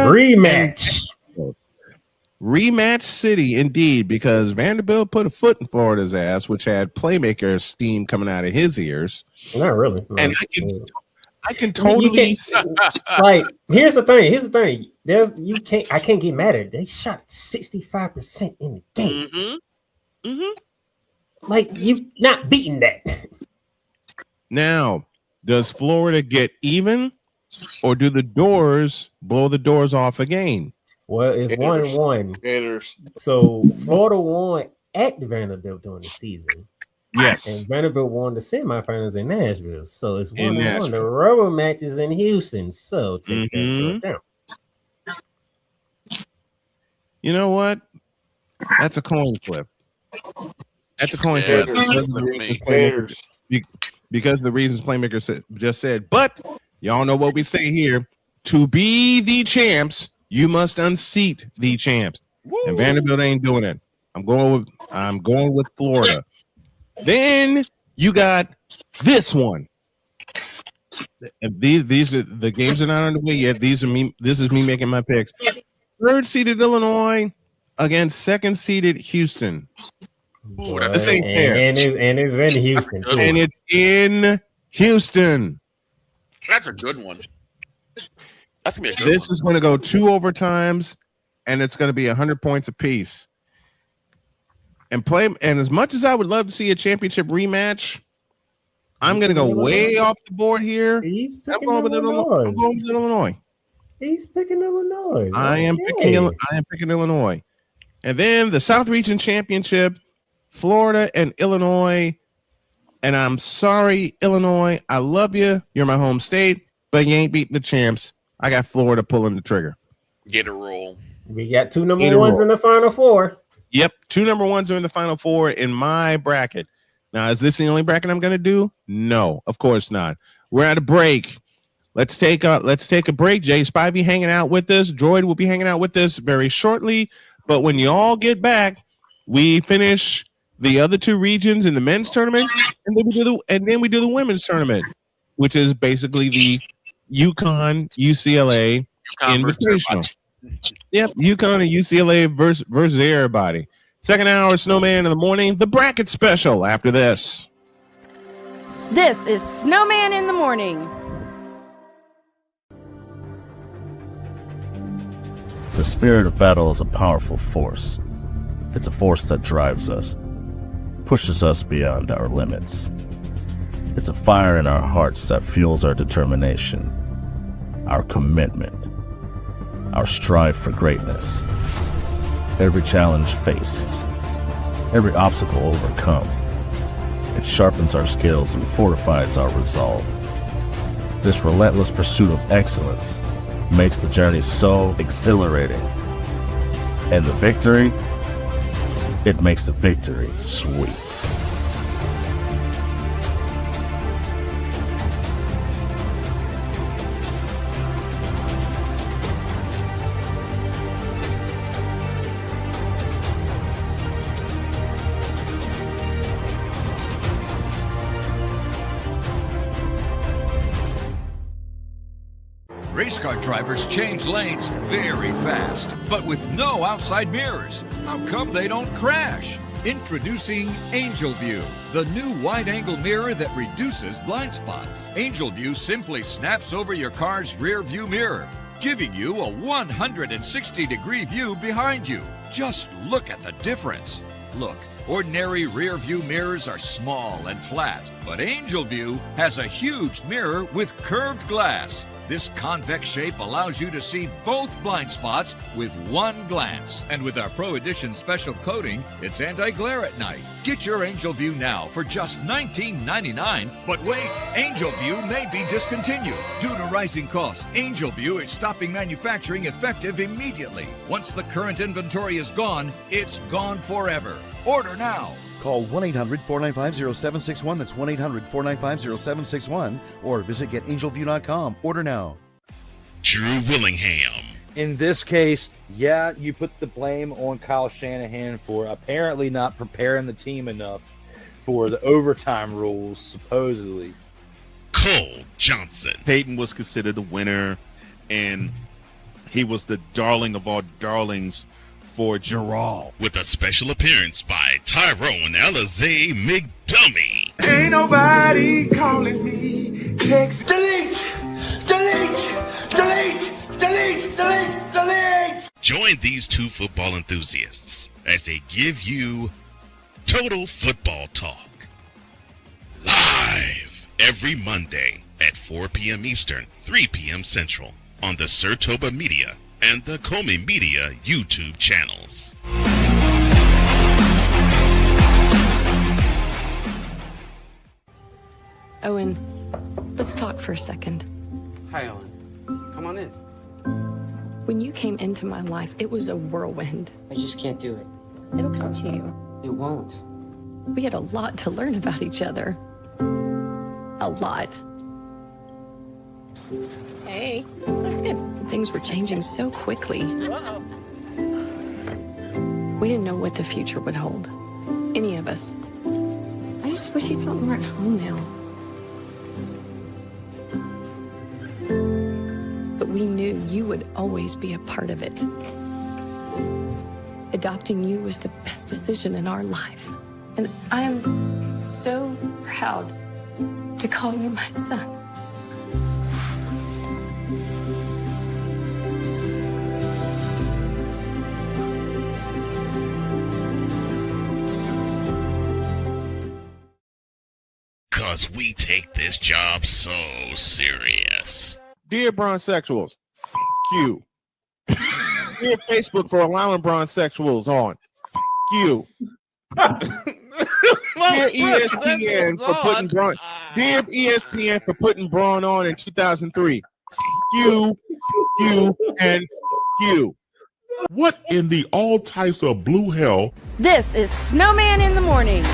Rematch city, indeed, because Vanderbilt put a foot in Florida's ass, which had playmaker steam coming out of his ears. Not really. No. And I can totally like. Here's the thing. I can't get mad at it. They shot 65% in the game. Like, you not beating that. Now, does Florida get even, or do the Doors blow the doors off again? Well, it's 1-1. Gators. So Florida won at the Vanderbilt during the season. Yes. And Vanderbilt won the semifinals in Nashville. So it's 1-1. The rubber matches in Houston. So take that into account. You know what? That's a coin flip. That's a coin flip. Because the reasons playmakers just said. But y'all know what we say here. To be the champs, you must unseat the champs. Woo. And Vanderbilt ain't doing it. I'm going with Florida. Then you got this one. These are the games are not underway yet. This is me making my picks. 3rd-seeded Illinois against 2nd-seeded Houston. Ooh, this ain't fair. And it's in Houston too. And it's in Houston. That's a good one. That's gonna be a good one. This is going to go 2 overtimes, and it's going to be 100 points apiece. And as much as I would love to see a championship rematch, I'm going to go way off the board here. I'm going with Illinois. He's picking Illinois. I am picking Illinois. And then the South Region Championship, Florida and Illinois. And I'm sorry, Illinois, I love you. You're my home state, but you ain't beating the champs. I got Florida pulling the trigger. Get a roll. We got 2 number ones in the Final Four. Yep, 2 number ones are in the Final Four in my bracket. Now, is this the only bracket I'm going to do? No, of course not. We're at a break. Let's take a break. Jay Spivey hanging out with us. Droid will be hanging out with us very shortly. But when you all get back, we finish the other 2 regions in the men's tournament, and then we do the women's tournament, which is basically the UConn UCLA Invitational. Yep, UConn and UCLA versus everybody. Second hour, Snowman in the morning. The bracket special after this. This is Snowman in the morning. The spirit of battle is a powerful force. It's a force that drives us, pushes us beyond our limits. It's a fire in our hearts that fuels our determination, our commitment, our strive for greatness. Every challenge faced, every obstacle overcome, it sharpens our skills and fortifies our resolve. This relentless pursuit of excellence makes the journey so exhilarating. And the victory, it makes the victory sweet. Race car drivers change lanes very fast, but with no outside mirrors. How come they don't crash? Introducing Angel View, the new wide-angle mirror that reduces blind spots. Angel View simply snaps over your car's rear view mirror, giving you a 160-degree view behind you. Just look at the difference. Look, ordinary rear view mirrors are small and flat, but Angel View has a huge mirror with curved glass. This convex shape allows you to see both blind spots with one glance. And with our Pro Edition special coating, it's anti-glare at night. Get your Angel View now for just $19.99. But wait, Angel View may be discontinued. Due to rising costs, Angel View is stopping manufacturing effective immediately. Once the current inventory is gone, it's gone forever. Order now. Call 1-800-495-0761. That's 1-800-495-0761. Or visit getangelview.com. Order now. Drew Willingham. In this case, yeah, you put the blame on Kyle Shanahan for apparently not preparing the team enough for the overtime rules, supposedly. Cole Johnson. Peyton was considered the winner, and he was the darling of all darlings for Gerald. With a special appearance by Tyrone Alizé McDummy. Ain't nobody calling me. Text. Delete! Delete! Delete! Delete! Delete! Delete! Join these two football enthusiasts as they give you Total Football Talk. Live every Monday at 4 p.m. Eastern, 3 p.m. Central on the Sertoba Media and the Comey Media YouTube channels. Owen, let's talk for a second. Hi, Ellen. Come on in. When you came into my life, it was a whirlwind. I just can't do it. It'll come to you. It won't. We had a lot to learn about each other. A lot. Hey, looks good. Things were changing so quickly. We didn't know what the future would hold. Any of us. I just wish you felt more at home now. But we knew you would always be a part of it. Adopting you was the best decision in our life. And I am so proud to call you my son. Because we take this job so serious. Dear Bronsexuals, you. Dear Facebook for allowing Bronsexuals on. You. Dear ESPN for putting Braun. Dear ESPN for putting Braun on in 2003. You, and you. What in the all types of blue hell? This is Snowman in the Morning.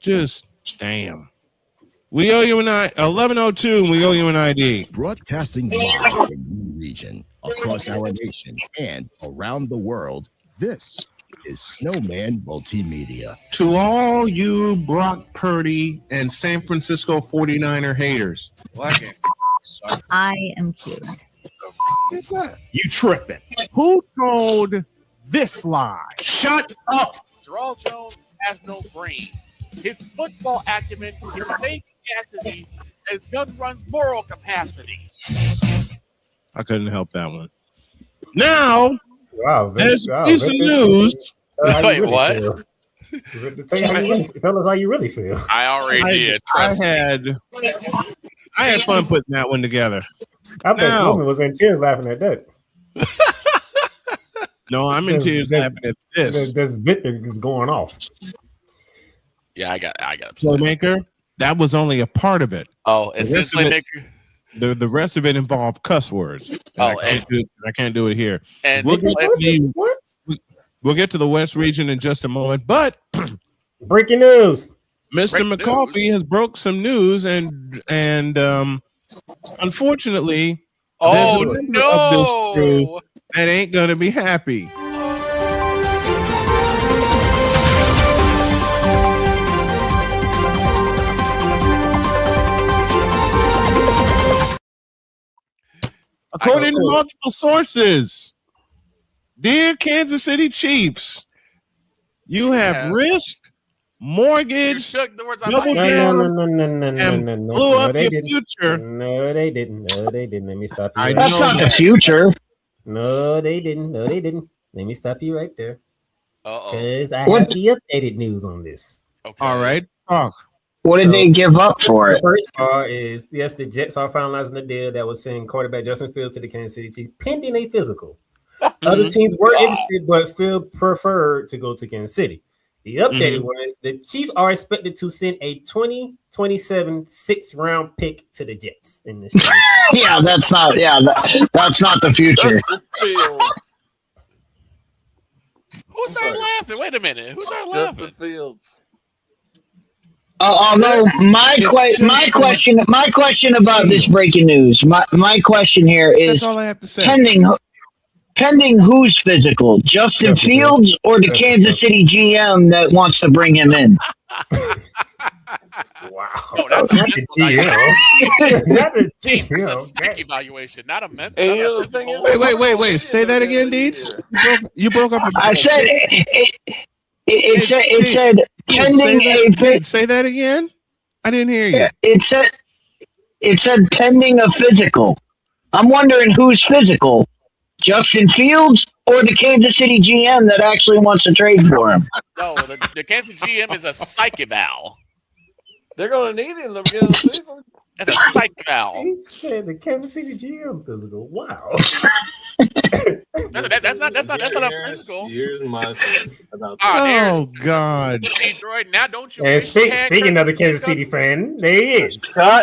Just damn. We owe you an 1102. We owe you an ID. Broadcasting live from the region, across our nation, and around the world. This is Snowman Multimedia. To all you Brock Purdy and San Francisco 49er haters. I am cute. What's that? You tripping. Who told this lie? Shut up. Gerald Jones has no brains. His football acumen is the same capacity as Gun Run's moral capacity. I couldn't help that one. Now, wow, there's a piece of news. Wait, what? Tell us how you really feel. I already did. Trust I had fun putting that one together. I bet Snowman was in tears laughing at that. No, I'm in tears laughing at this. This bit is going off. Yeah, I got upset. Playmaker, that was only a part of it. Oh, it says Playmaker. The rest of it involved cuss words. I can't do it here. And we'll get to the West region in just a moment. But breaking news. Mr. McCoffey has broke some news, and unfortunately, there's a member of this crew that ain't gonna be happy. According to multiple sources, dear Kansas City Chiefs, you have risked mortgage, double down, and blew up your future. No, they didn't. No, they didn't. Let me stop you. That's not the future. No, they didn't. No, they didn't. Let me stop you right there. Because I have the updated news on this. Okay. All right. Talk. What did they give up for it? The first part is, yes, the Jets are finalizing the deal that was sending quarterback Justin Fields to the Kansas City Chiefs, pending a physical. Other teams were interested, but Field preferred to go to Kansas City. The updated one is the Chiefs are expected to send a 2027 6th-round pick to the Jets. In this Yeah, that's not. Yeah, that's not the future. Who started laughing? Wait a minute. Who started laughing? Justin Fields. No, my question about this breaking news. My question here is: that's all I have to say. Pending who's physical, Justin Fields or the Kansas City GM that wants to bring him in? Wow, that's not the GM. Not the It's a GM. psych evaluation, not a mental. And you know the thing is, Wait. Say that again, Deeds. You broke up. I said it said pending a. Say that again. I didn't hear you. It said pending a physical. I'm wondering who's physical. Justin Fields or the Kansas City GM that actually wants to trade for him? No, the Kansas GM is a psych eval. they're going to need him in the beginning of the season. That's a psych eval. He said the Kansas City GM physical. Wow. That's not a physical. Here's my thing about Oh God, Detroit. Now don't you? And speaking of the Kansas City fan, there he is.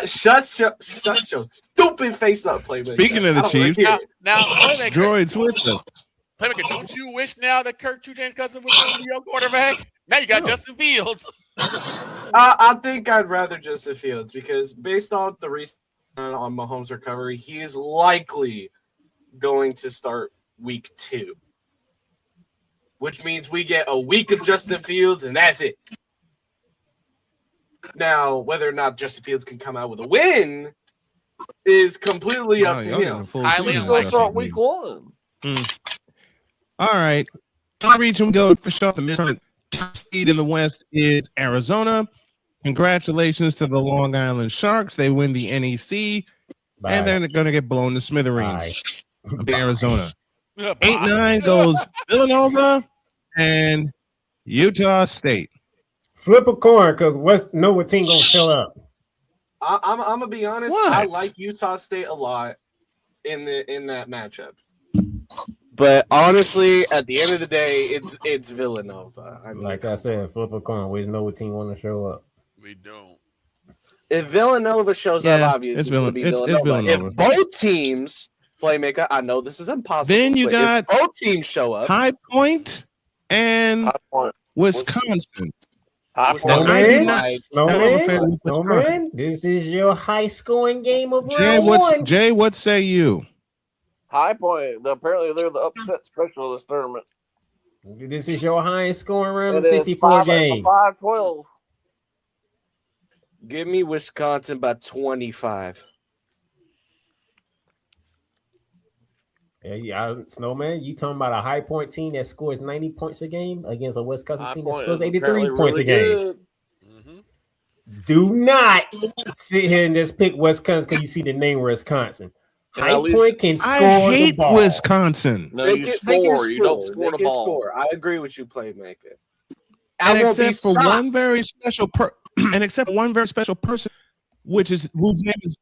Shut your stupid face up, Playmaker. Speaking of the Chiefs, now Droid's with us. Playmaker, don't you wish now that Kirk 2 Chainz Cousins was going to be your quarterback? Now you got Justin Fields. I think I'd rather Justin Fields because based on the recent on Mahomes' recovery, he is likely going to start week 2, which means we get a week of Justin Fields and that's it. Now, whether or not Justin Fields can come out with a win is completely up to him. He's going to start week 1. All right. Top region go for sure. The top seed in the West is Arizona. Congratulations to the Long Island Sharks. They win the NEC, and they're going to get blown to smithereens. Arizona. 8-9 goes Villanova and Utah State. Flip a coin because what team gonna show up? I'm gonna be honest. What? I like Utah State a lot in that matchup. But honestly, at the end of the day, it's Villanova. I mean, Like I said, flip a coin. We know what team want to show up. We don't. if Villanova shows up, obviously it's it's going to be Villanova. Villanova. If both teams, Playmaker, I know this is impossible. Then you but got if both teams show up. High Point and Wisconsin. Snowman, this is your high scoring game of round one. Jay, what say you? High Point. Apparently, they're the upset special of this tournament. This is your highest scoring round of It is 64 game. 5-12. Give me Wisconsin by 25. Yeah, Snowman, you talking about a High Point team that scores 90 points a game against a Wisconsin team that scores 83 points a game. Do not sit here and just pick Wisconsin because you see the name Wisconsin. High Point can score I hate the ball. Wisconsin. No, you score. You don't score the ball. Score. I agree with you, Playmaker. And except for one very special person, which is whose name is.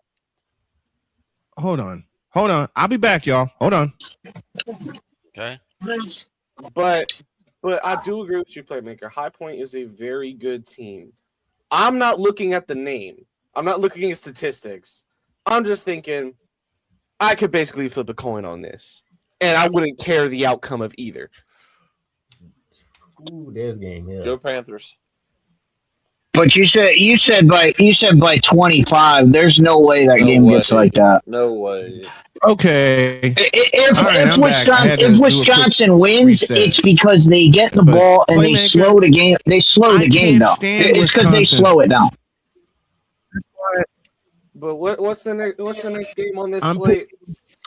Hold on. I'll be back, y'all. Hold on. Okay. But I do agree with you, Playmaker. High Point is a very good team. I'm not looking at the name. I'm not looking at statistics. I'm just thinking I could basically flip a coin on this, and I wouldn't care the outcome of either. Ooh, there's game here. Go Panthers. But you said by 25. There's no way that game gets like that. No way. Okay. If Wisconsin wins, it's because they get the ball and they slow the game. They slow the game down. It's because they slow it down. But what's the next game on this slate?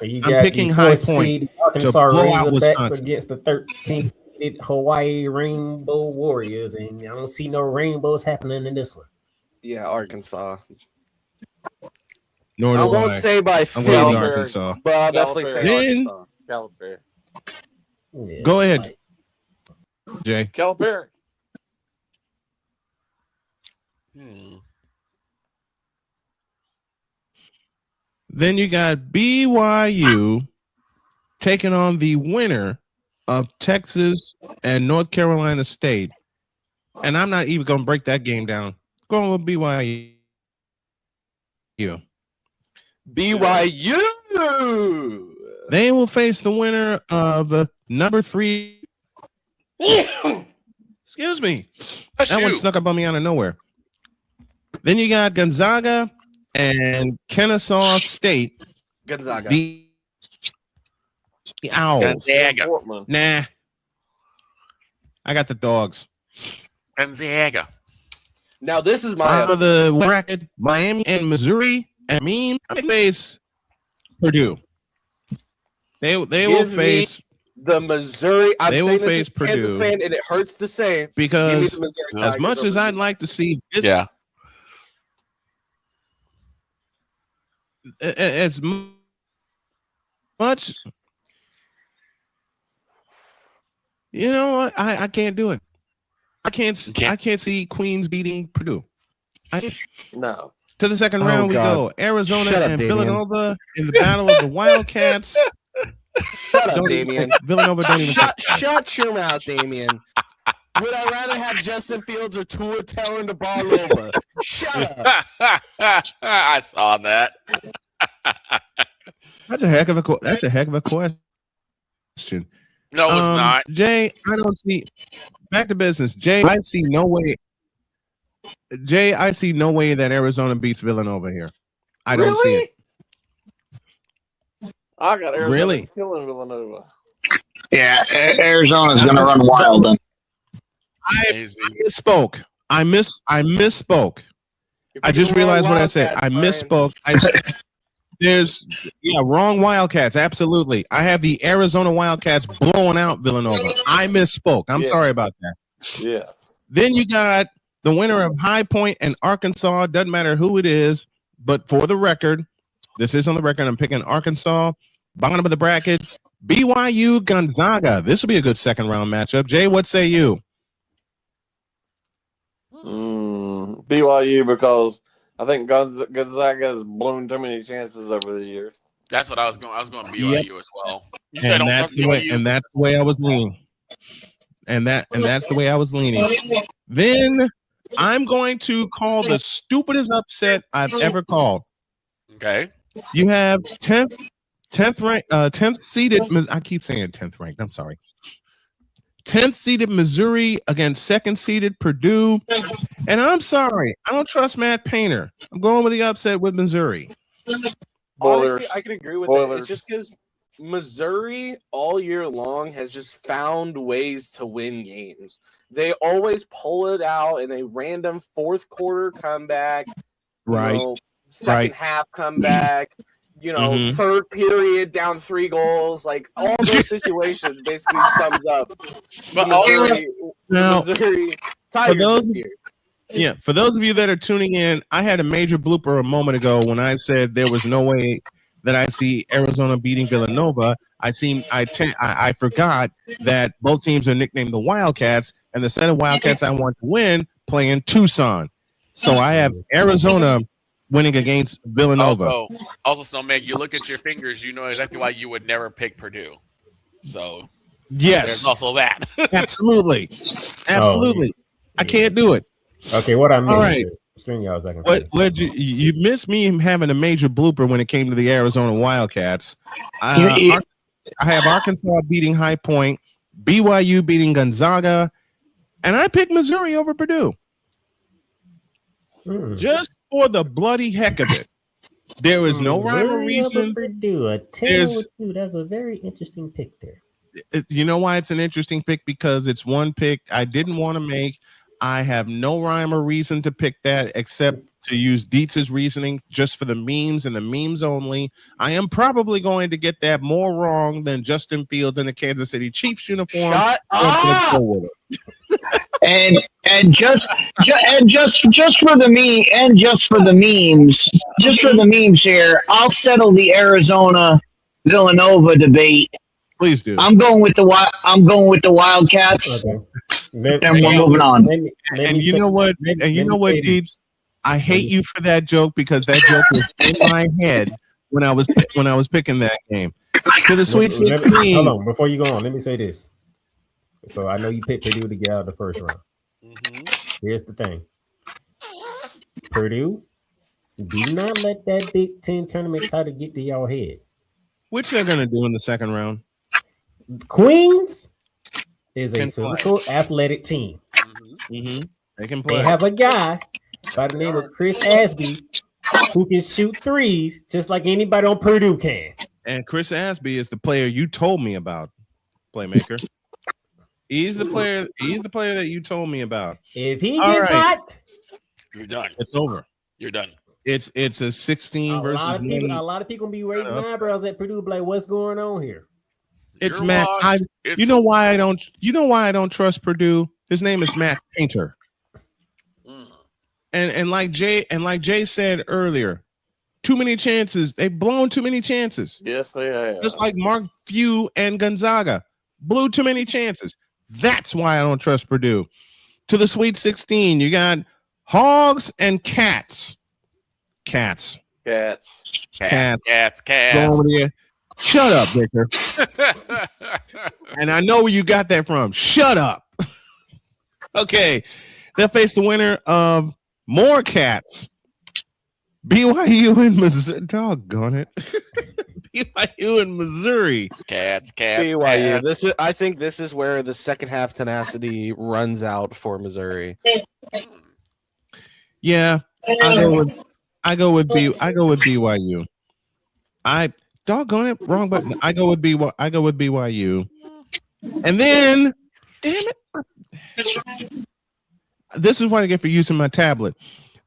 You I'm got picking the High 4th Point seed to Arkansas blow out Razorbacks Wisconsin. against the 13th seed Hawaii Rainbow Warriors, and I don't see no rainbows happening in this one. Yeah, Arkansas. Nor I do won't I. say by I'm going with 50, Arkansas. but I'll definitely say Then Arkansas. Calipari. Yeah, go ahead, Jay. Calipari. Then you got BYU taking on the winner of Texas and North Carolina State. And I'm not even going to break that game down. Going with BYU. BYU. They will face the winner of number 3. Excuse me. That one snuck up on me out of nowhere. Then you got Gonzaga and Kennesaw State. Gonzaga. The Owls. Gonzaga. Nah. I got the Dogs. Gonzaga. Now this is my Of the bracket, Miami and Missouri. I mean, I face Purdue. They will Give face the Missouri. I'm they will saying this face as a Kansas Purdue. fan, and it hurts to say give me Because the Missouri as Tigers much over as I'd Purdue. like to see this, as much, you know what? I can't do it. I can't see Queens beating Purdue. No. To the second Oh, round we God. go. Arizona Shut up, and Damian. Villanova in the battle of the Wildcats. Shut up, Damian. Villanova don't even Shut your mouth, Damian. Would I rather have Justin Fields or Tua telling the ball over? Shut up. I saw that. That's a heck of a question. No, it's not. Jay, I don't see. Back to business. Jay, I see no way. Jay, I see no way that Arizona beats Villanova here. I don't see it. I got Arizona Really? killing Villanova. Yeah, Arizona's going to run wild. Then. I misspoke. I misspoke. I just realized what I said. I misspoke. I said wrong Wildcats. Absolutely. I have the Arizona Wildcats blowing out Villanova. I misspoke. I'm sorry about that. Yes. Then you got the winner of High Point and Arkansas. Doesn't matter who it is, but for the record, this is on the record. I'm picking Arkansas. Bottom of the bracket, BYU Gonzaga. This will be a good second round matchup. Jay, what say you? BYU, because I think Gonzaga has blown too many chances over the years. That's what I was going. I was going BYU as well. You said And don't that's trust the way. BYU? And that's the way I was leaning. And that's the way I was leaning. Then I'm going to call the stupidest upset I've ever called. Okay. You have 10th seeded. I keep saying 10th ranked. I'm sorry. 10th seeded Missouri against 2nd seeded Purdue. And I'm sorry, I don't trust Matt Painter. I'm going with the upset with Missouri. Honestly, I can agree with that. Boilers. It's just because Missouri all year long has just found ways to win games. They always pull it out in a random fourth quarter comeback, Right. Second half comeback, third period down 3 goals. Like all those situations basically sums up But Missouri Tigers this year. Yeah, for those of you that are tuning in, I had a major blooper a moment ago when I said there was no way that I see Arizona beating Villanova. I forgot that both teams are nicknamed the Wildcats, and the set of Wildcats I want to win play in Tucson. So I have Arizona winning against Villanova. Also, Snowman, you look at your fingers, you know exactly why you would never pick Purdue. So Yes, there's also that. Absolutely. I can't do it. Okay, what I missed? All right. Swing y'all a second. What you missed me having a major blooper when it came to the Arizona Wildcats. I have Arkansas beating High Point, BYU beating Gonzaga, and I picked Missouri over Purdue. Just for the bloody heck of it. There was no rhyme or reason. Purdue, a 10-2. That's a very interesting pick there. You know why it's an interesting pick? Because it's one pick I didn't want to make. I have no rhyme or reason to pick that except to use Dietz's reasoning just for the memes and the memes only, I am probably going to get that more wrong than Justin Fields in the Kansas City Chiefs uniform. Shut up! And just for the memes here, I'll settle the Arizona Villanova debate. Please do. I'm going with the Wildcats. Okay. And we're moving on. And you know what, Deeds? I hate you for that joke because that joke was in my head when I was picking that game. To the Sweet 16. Hold on, before you go on, let me say this. So I know you picked Purdue to get out of the first round. Here's the thing. Purdue, do not let that Big Ten tournament title get to y'all head. Which they're going to do in the second round. Queens is a physical, athletic team. They can play. They have a guy by the name of Chris Asby who can shoot threes just like anybody on Purdue can. And Chris Asby is the player you told me about, playmaker. He's the player that you told me about. If he gets hot, you're done. It's over. You're done. It's a 16 versus 1. A lot of people be raising eyebrows at Purdue, like, what's going on here? It's Matt. You know why I don't trust Purdue? His name is Matt Painter. And like Jay said earlier, too many chances. They've blown too many chances. Yes, they have. Just like Mark Few and Gonzaga blew too many chances. That's why I don't trust Purdue. To the Sweet 16, you got Hogs and Cats. Cats. Going over there. Shut up, Victor. And I know where you got that from. Shut up. Okay. They'll face the winner of more Cats. BYU and Missouri. Doggone it. BYU and Missouri. Cats. BYU. I think this is where the second half tenacity runs out for Missouri. Yeah. I go with BYU. Doggone it, wrong button. I go with BYU. And then, damn it. This is what I get for using my tablet.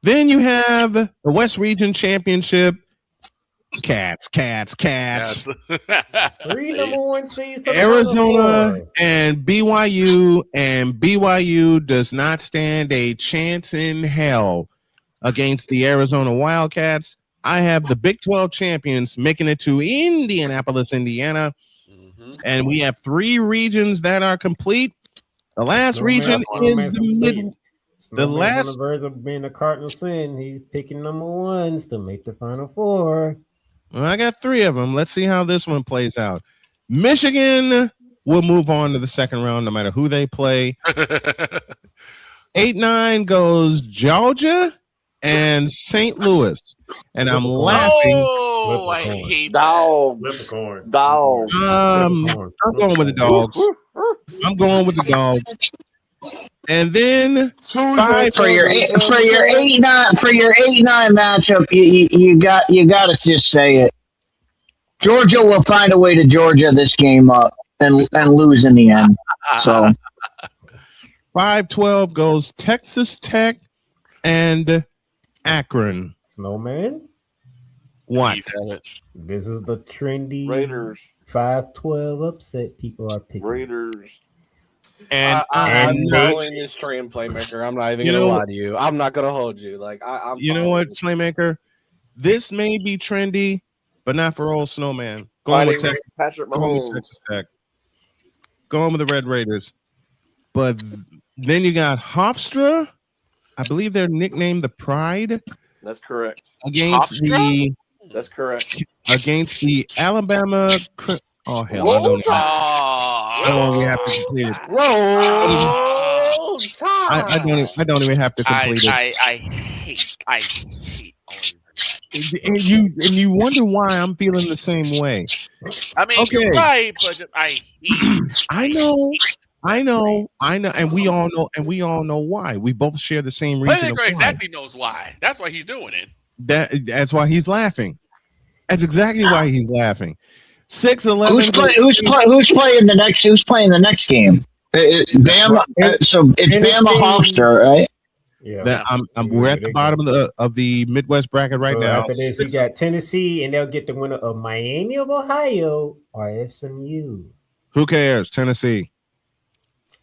Then you have the West Region Championship. Cats. 3 number 1 seeds. Arizona and BYU does not stand a chance in hell against the Arizona Wildcats. I have the Big 12 champions making it to Indianapolis, Indiana. And we have 3 regions that are complete. The last region is the middle. The last on the verge of being a cardinal sin. He's picking number 1s to make the Final Four. Well, I got 3 of them. Let's see how this one plays out. Michigan will move on to the second round no matter who they play. 8-9 goes Georgia and St. Louis. And I'm laughing. Oh, I hate dog. Dog. I'm going with the dogs. And then for your 8-9 matchup, you got to just say it. Georgia will find a way to Georgia this game up and lose in the end. So 5-12 goes Texas Tech and Akron. Snowman. What? This is the trendy Raiders 5-12 upset people are picking. Raiders. And I'm following this train, playmaker. I'm not even gonna lie to you. I'm not gonna hold you. Like I'm. You know what, playmaker? This may be trendy, but not for old Snowman. Going with Texas Tech. Going with the Red Raiders. But then you got Hofstra. I believe they're nicknamed the Pride. That's correct. That's correct. Against the Alabama. Oh hell! I don't know. We have to complete it. Roll time. I don't even have to complete it. I hate all of that. And you wonder why I'm feeling the same way. I mean, you're right, but I hate it. I know, and we all know why. We both share the same reason. Playmaker exactly knows why. That's why he's doing it. That's why he's laughing. That's exactly why he's laughing. 6-11. Who's playing the next? Who's playing the next game? Bama. So it's Bama Hofstra, right? That we're at the bottom of the Midwest bracket right now. After this, you got Tennessee, and they'll get the winner of Miami of Ohio or SMU. Who cares? Tennessee.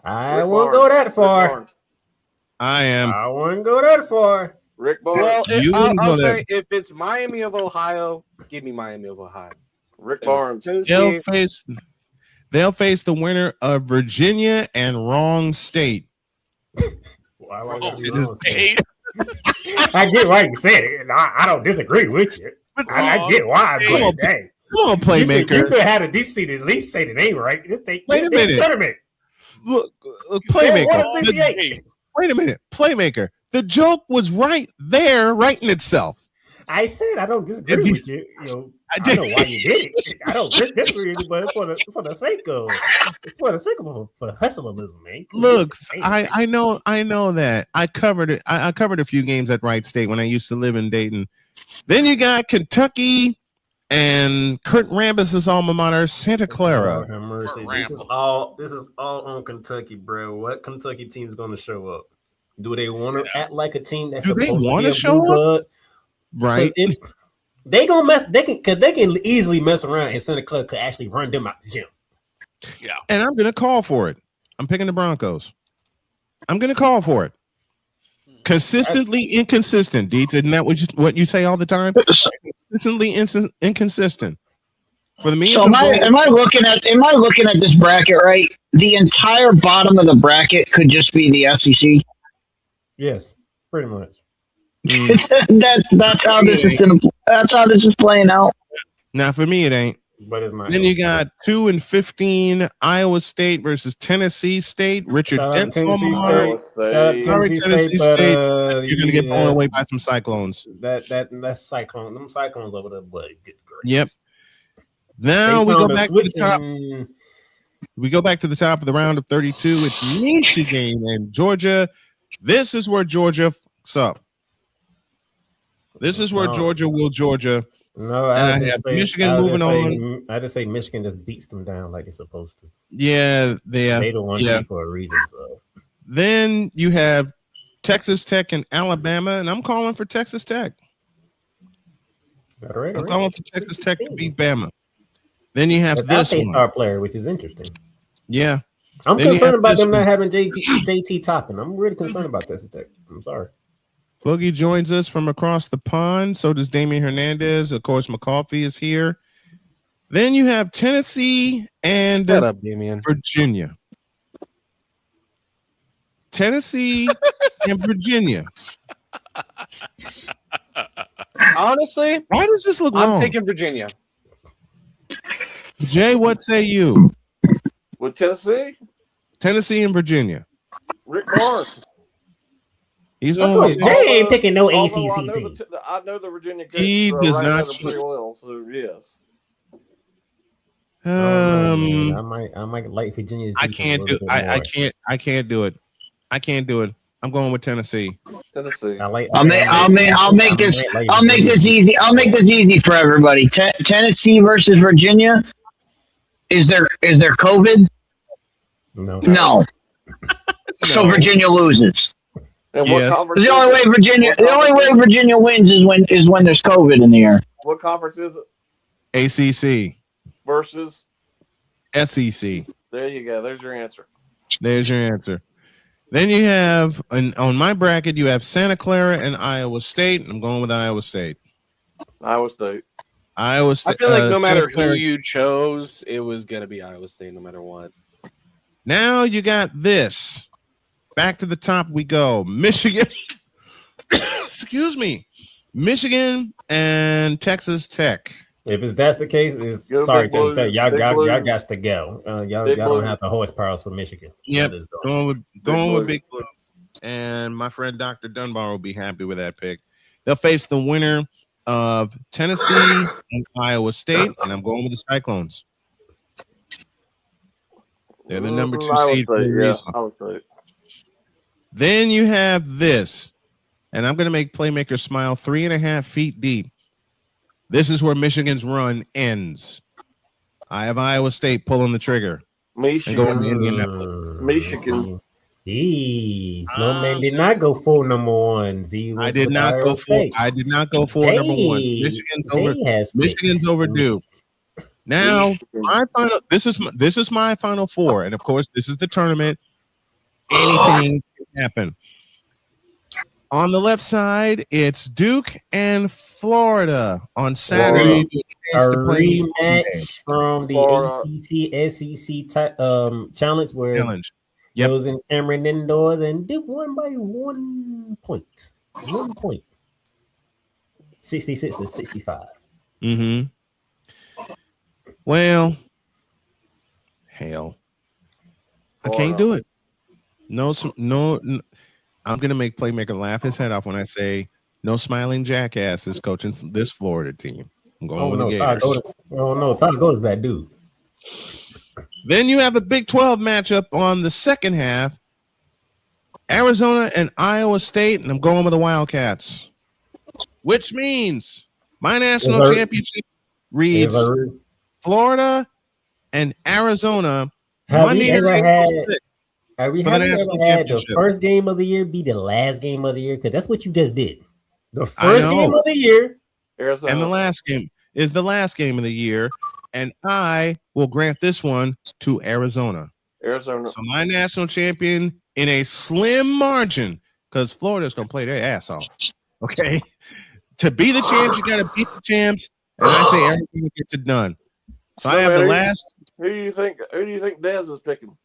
I won't go that far. I won't go that far. Rick Barnes. Well, I'll say if it's Miami of Ohio, give me Miami of Ohio. Rick Barnes. They'll face the winner of Virginia and Wrong State. Wrong State? I get why you said it. I don't disagree with you. I get why. But dang. Come on, Playmaker. You could have a DC to at least say the name right. Wait a minute. Tournament. Look, Playmaker. Wait a minute, Playmaker. The joke was right there, right in itself. I said I don't disagree with you. I know why you did it. I don't disagree with you, but it's for the sake of hustleism, man. Look, I know that. I covered it. I covered a few games at Wright State when I used to live in Dayton. Then you got Kentucky and Kurt Rambis's alma mater, Santa Clara. Oh, mercy. This is all on Kentucky, bro. What Kentucky team is going to show up? Do they want to act like a team that's supposed to be a blue blood? Right. They can easily mess around, and Santa Clara could actually run them out the gym. Yeah. And I'm gonna call for it. I'm picking the Broncos. I'm gonna call for it. Consistently inconsistent, Deets. Isn't that what you say all the time? Consistently inconsistent. For the so am I looking at this bracket right? The entire bottom of the bracket could just be the SEC. Yes, pretty much. That's how this is playing out. Now for me it ain't. But it's my then you got 2-15 Iowa State versus Tennessee State. Richard Tennessee State. State. You're gonna get blown away by some Cyclones. That's Cyclone. Them Cyclones over there, but good grace. Yep. Now we go back to the top. We go back to the top of the round of 32. It's Michigan and Georgia. This is where Georgia fucks up. This is where Georgia will Georgia. No, I have Michigan moving on. I just say Michigan just beats them down like it's supposed to. Yeah, they don't want to for a reason. So then you have Texas Tech and Alabama, and I'm calling for Texas Tech. I'm calling for Texas Tech to beat Bama. Then you have this one. Star player, which is interesting. Yeah, I'm concerned about them not having JT Toppin. I'm really concerned about Texas Tech. I'm sorry. Boogie joins us from across the pond. So does Damian Hernandez. Of course, McCoffey is here. Then you have Tennessee and Virginia. Tennessee and Virginia. Honestly, why does this look wrong? I'm taking Virginia. Jay, what say you? With Tennessee? Tennessee and Virginia. Rick Barnes. He's Jay ain't picking no ACC team. I know the Virginia coach. He does not pretty well, so yes. I might like Virginia's. I can't do it. I can't do it. I'm going with Tennessee. Tennessee. I'll make this easy for everybody. Tennessee versus Virginia. Is there COVID? No. So Virginia loses. Yes. The only way Virginia wins is when there's COVID in the air. What conference is it? ACC versus SEC. There you go. There's your answer. Then you have on my bracket, you have Santa Clara and Iowa State. I'm going with Iowa State. Iowa State. I feel like no matter who you chose, it was gonna be Iowa State, no matter what. Now you got this. Back to the top we go. Michigan. Excuse me. Michigan and Texas Tech. If that's the case, sorry, Texas Tech. Y'all got to go. Y'all don't have the horsepower for Michigan. Yep. Going with Big Blue. And my friend Dr. Dunbar will be happy with that pick. They'll face the winner of Tennessee and Iowa State, and I'm going with the Cyclones. They're the number 2 seed for a reason. Then you have this, and I'm going to make Playmaker smile 3.5 feet deep. This is where Michigan's run ends. I have Iowa State pulling the trigger. Michigan. Snowman did not go for number ones. I did not go for number one. Michigan's overdue. Now, this is my final four, and of course, this is the tournament. Anything can happen. On the left side, it's Duke and Florida on Saturday. A rematch from the ACC SEC challenge where it was in Cameron indoors, and Duke won by 1 point. 1 point. 66 to 65. Mm-hmm. Well, hell, I can't do it. No. I'm gonna make Playmaker laugh his head off when I say no smiling jackass is coaching this Florida team. I'm going with the Gators. Todd goes that dude. Then you have a Big 12 matchup on the second half. Arizona and Iowa State, and I'm going with the Wildcats. Which means my national championship reads Florida and Arizona. Have we ever had the first game of the year be the last game of the year? Because that's what you just did. The first game of the year. Arizona. And the last game is the last game of the year. And I will grant this one to Arizona. So my national champion in a slim margin, because Florida's going to play their ass off. Okay. To be the champs, you got to beat the champs. And I say Arizona gets it done. So I have the last. Who do you think Dez is picking?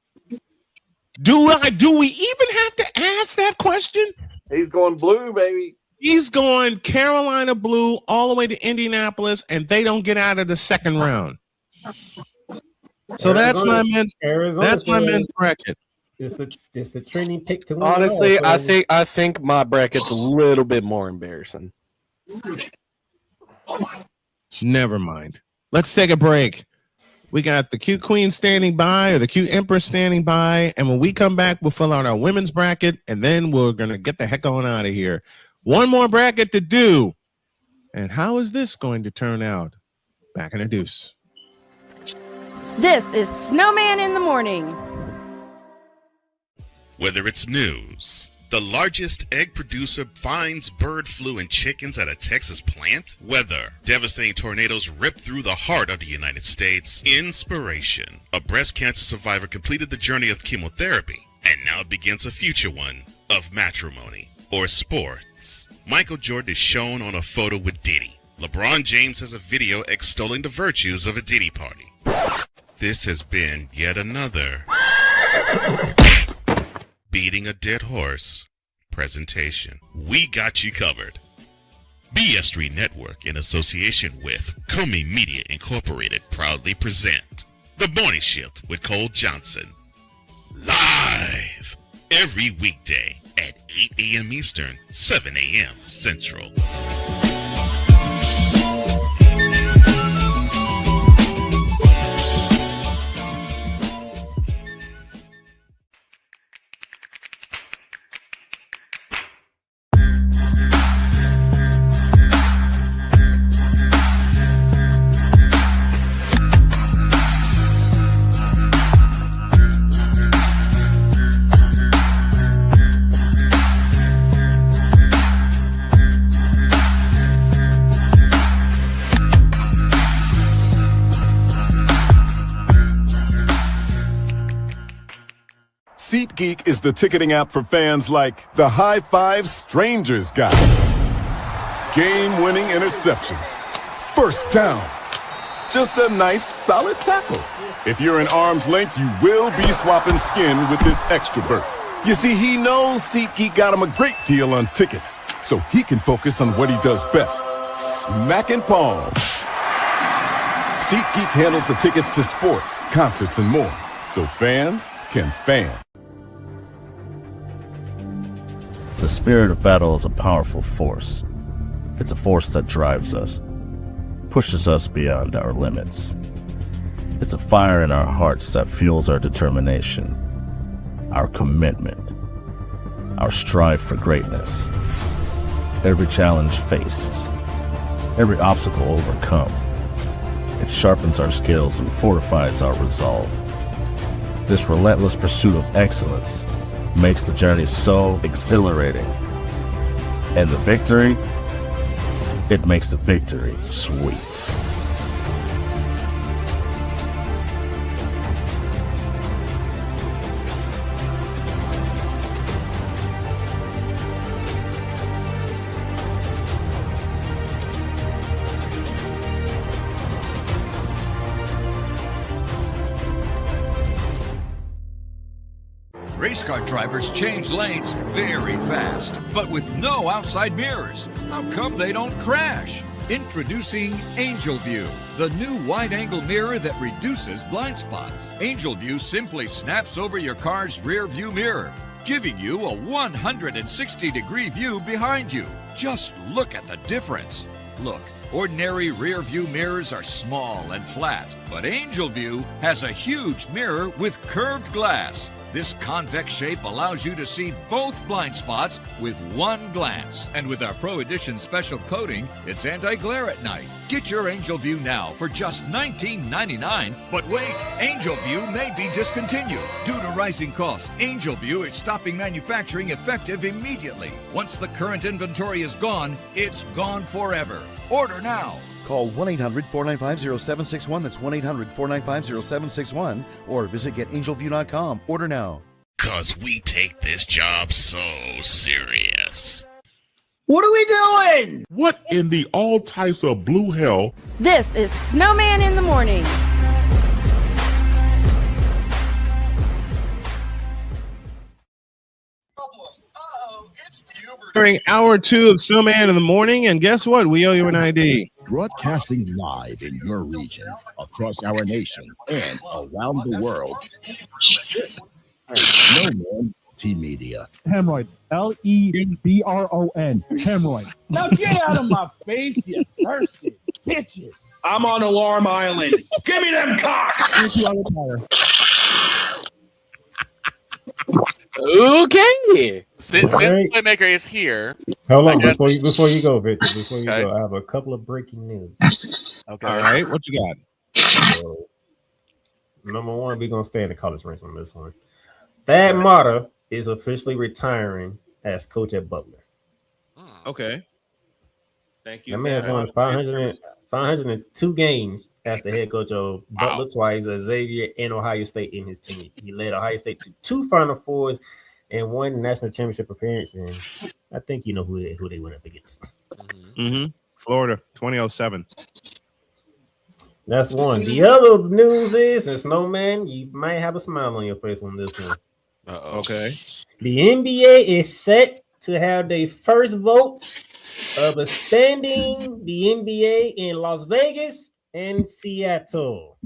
Do we even have to ask that question? He's going blue, baby. He's going Carolina blue all the way to Indianapolis, and they don't get out of the second round. So that's my men's bracket. It's the trending pick to win. Honestly, I think my bracket's a little bit more embarrassing. Never mind. Let's take a break. We got the cute queen standing by, or the cute empress standing by, and when we come back, we'll fill out our women's bracket, and then we're gonna get the heck on out of here. One more bracket to do, and how is this going to turn out? Back in a deuce. This is Snowman in the Morning. Whether it's news, the largest egg producer finds bird flu in chickens at a Texas plant, weather, devastating tornadoes rip through the heart of the United States, inspiration, a breast cancer survivor completed the journey of chemotherapy, and now begins a future one of matrimony or sports. Michael Jordan is shown on a photo with Diddy. LeBron James has a video extolling the virtues of a Diddy party. This has been yet another beating a dead horse presentation. We got you covered. BS3 Network, in association with Comey Media Incorporated, proudly present The Morning Shift with Cole Johnson. Live every weekday at 8 a.m. Eastern, 7 a.m. Central. SeatGeek is the ticketing app for fans like the High Five Strangers guy, game-winning interception, first down, just a nice solid tackle. If you're in arm's length, you will be swapping skin with this extrovert. You see, he knows SeatGeek got him a great deal on tickets, so he can focus on what he does best, smacking palms. SeatGeek handles the tickets to sports, concerts, and more, so fans can fan. The spirit of battle is a powerful force. It's a force that drives us, pushes us beyond our limits. It's a fire in our hearts that fuels our determination, our commitment, our strive for greatness. Every challenge faced, every obstacle overcome, it sharpens our skills and fortifies our resolve. This relentless pursuit of excellence makes the journey so exhilarating. And the victory, it makes the victory sweet. Race car drivers change lanes very fast, but with no outside mirrors. How come they don't crash? Introducing Angel View, the new wide-angle mirror that reduces blind spots. Angel View simply snaps over your car's rear view mirror, giving you a 160-degree view behind you. Just look at the difference. Look, ordinary rear view mirrors are small and flat, but Angel View has a huge mirror with curved glass. This convex shape allows you to see both blind spots with one glance. And with our Pro Edition special coating, it's anti-glare at night. Get your Angel View now for just $19.99. But wait, Angel View may be discontinued. Due to rising costs, Angel View is stopping manufacturing effective immediately. Once the current inventory is gone, it's gone forever. Order now. Call 1-800-495-0761. That's 1-800-495-0761. Or visit getangelview.com. Order now. 'Cause we take this job so serious. What are we doing? What in the all types of blue hell? This is Snowman in the Morning. During hour 2 of Snowman in the Morning, and guess what? We owe you an ID. Broadcasting live in your region, across our nation, and around the world. This is Snowman Multimedia. Hemorrhoid. Lebron. Hemorrhoid. Now get out of my face, you thirsty bitches. I'm on Alarm Island. Give me them cocks. Okay. Since Playmaker is here. Hold on, before you go, Victor. Before you go, I have a couple of breaking news. Okay. All right. What you got? So, number one, we're gonna stay in the college ranks on this one. Thad Matta is officially retiring as coach at Butler. Okay. Thank you. That man's won 502 games as the head coach of Butler twice, Xavier, and Ohio State in his team. He led Ohio State to 2 Final Fours and 1 national championship appearance. And I think you know who they went up against. Florida, 2007. That's one. The other news is, and Snowman, you might have a smile on your face on this one. Okay. The NBA is set to have their first vote of expanding the NBA in Las Vegas and Seattle.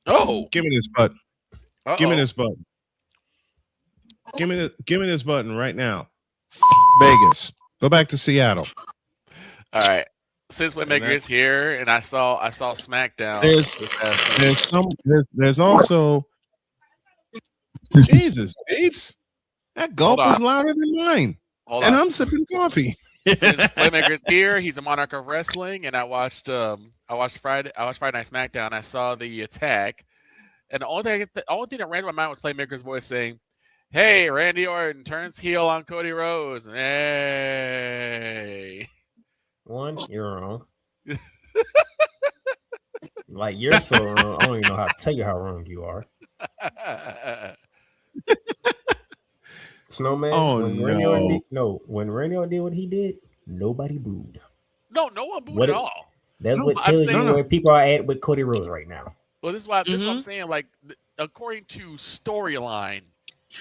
Oh, give me this button. Give me this button. Give me this button right now. Vegas. Go back to Seattle. All right. Since Playmaker is here, and I saw SmackDown. There's also Jesus. That gulp is louder than mine. I'm sipping coffee. Since Playmaker is here, he's a monarch of wrestling, and I watched Friday Night SmackDown. I saw the attack, and the only thing that ran to my mind was Playmaker's voice saying, "Hey, Randy Orton turns heel on Cody Rhodes." Hey. One, you're wrong. Like, you're so wrong. I don't even know how to tell you how wrong you are. Snowman. When Randy Orton did what he did, nobody booed. No one booed at all. That's what tells you where people are at with Cody Rhodes right now. Well, this is what I'm saying. Like, according to storyline,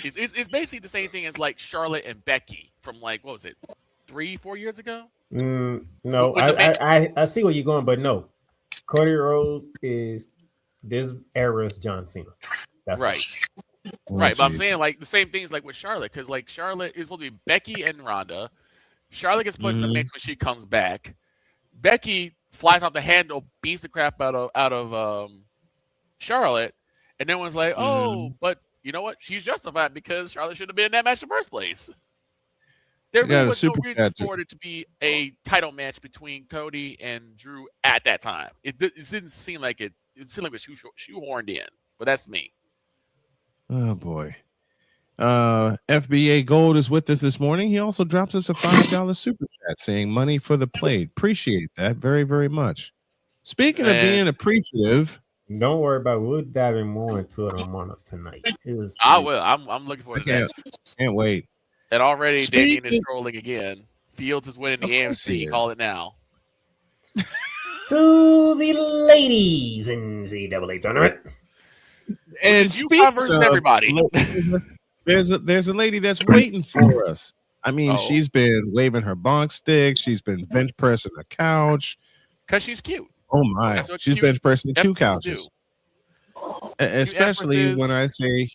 it's basically the same thing as like Charlotte and Becky from like, what was it, 3-4 years ago? No, I see where you're going, but no. Cody Rhodes is this era's John Cena. That's right. Right, but I'm saying like the same things like with Charlotte, because like Charlotte is supposed to be Becky and Ronda. Charlotte gets put in the mix when she comes back. Becky flies off the handle, beats the crap out of Charlotte, and then was like, "Oh, but you know what? She's justified because Charlotte should have been in that match in the first place." There really was no reason for it to be a title match between Cody and Drew at that time. It didn't seem like it. It seemed like it was shoehorned in, but that's me. Oh boy. FBA Gold is with us this morning. He also drops us a $5 super chat saying money for the plate. Appreciate that very, very much. Speaking of being appreciative, don't worry about it. We'll dive in more into it on us tonight. I will. I'm looking forward to that. Can't wait. And already Damien is trolling again. Fields is winning the AMC. Call it now. To the ladies NCAA tournament. And you covers everybody. There's a lady that's waiting for us. I mean, she's been waving her bonk stick. She's been bench pressing the couch. Because she's cute. Oh my! She's bench pressing 2 couches. Especially when I say,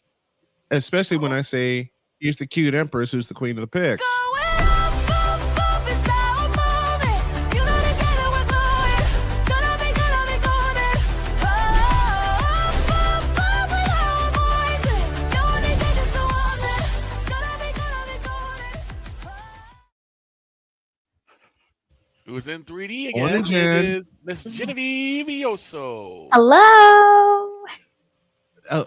here's the cute empress who's the queen of the pigs. Who's in 3D Morning, again? Jen. This is Miss Genevieve Ioso. Hello.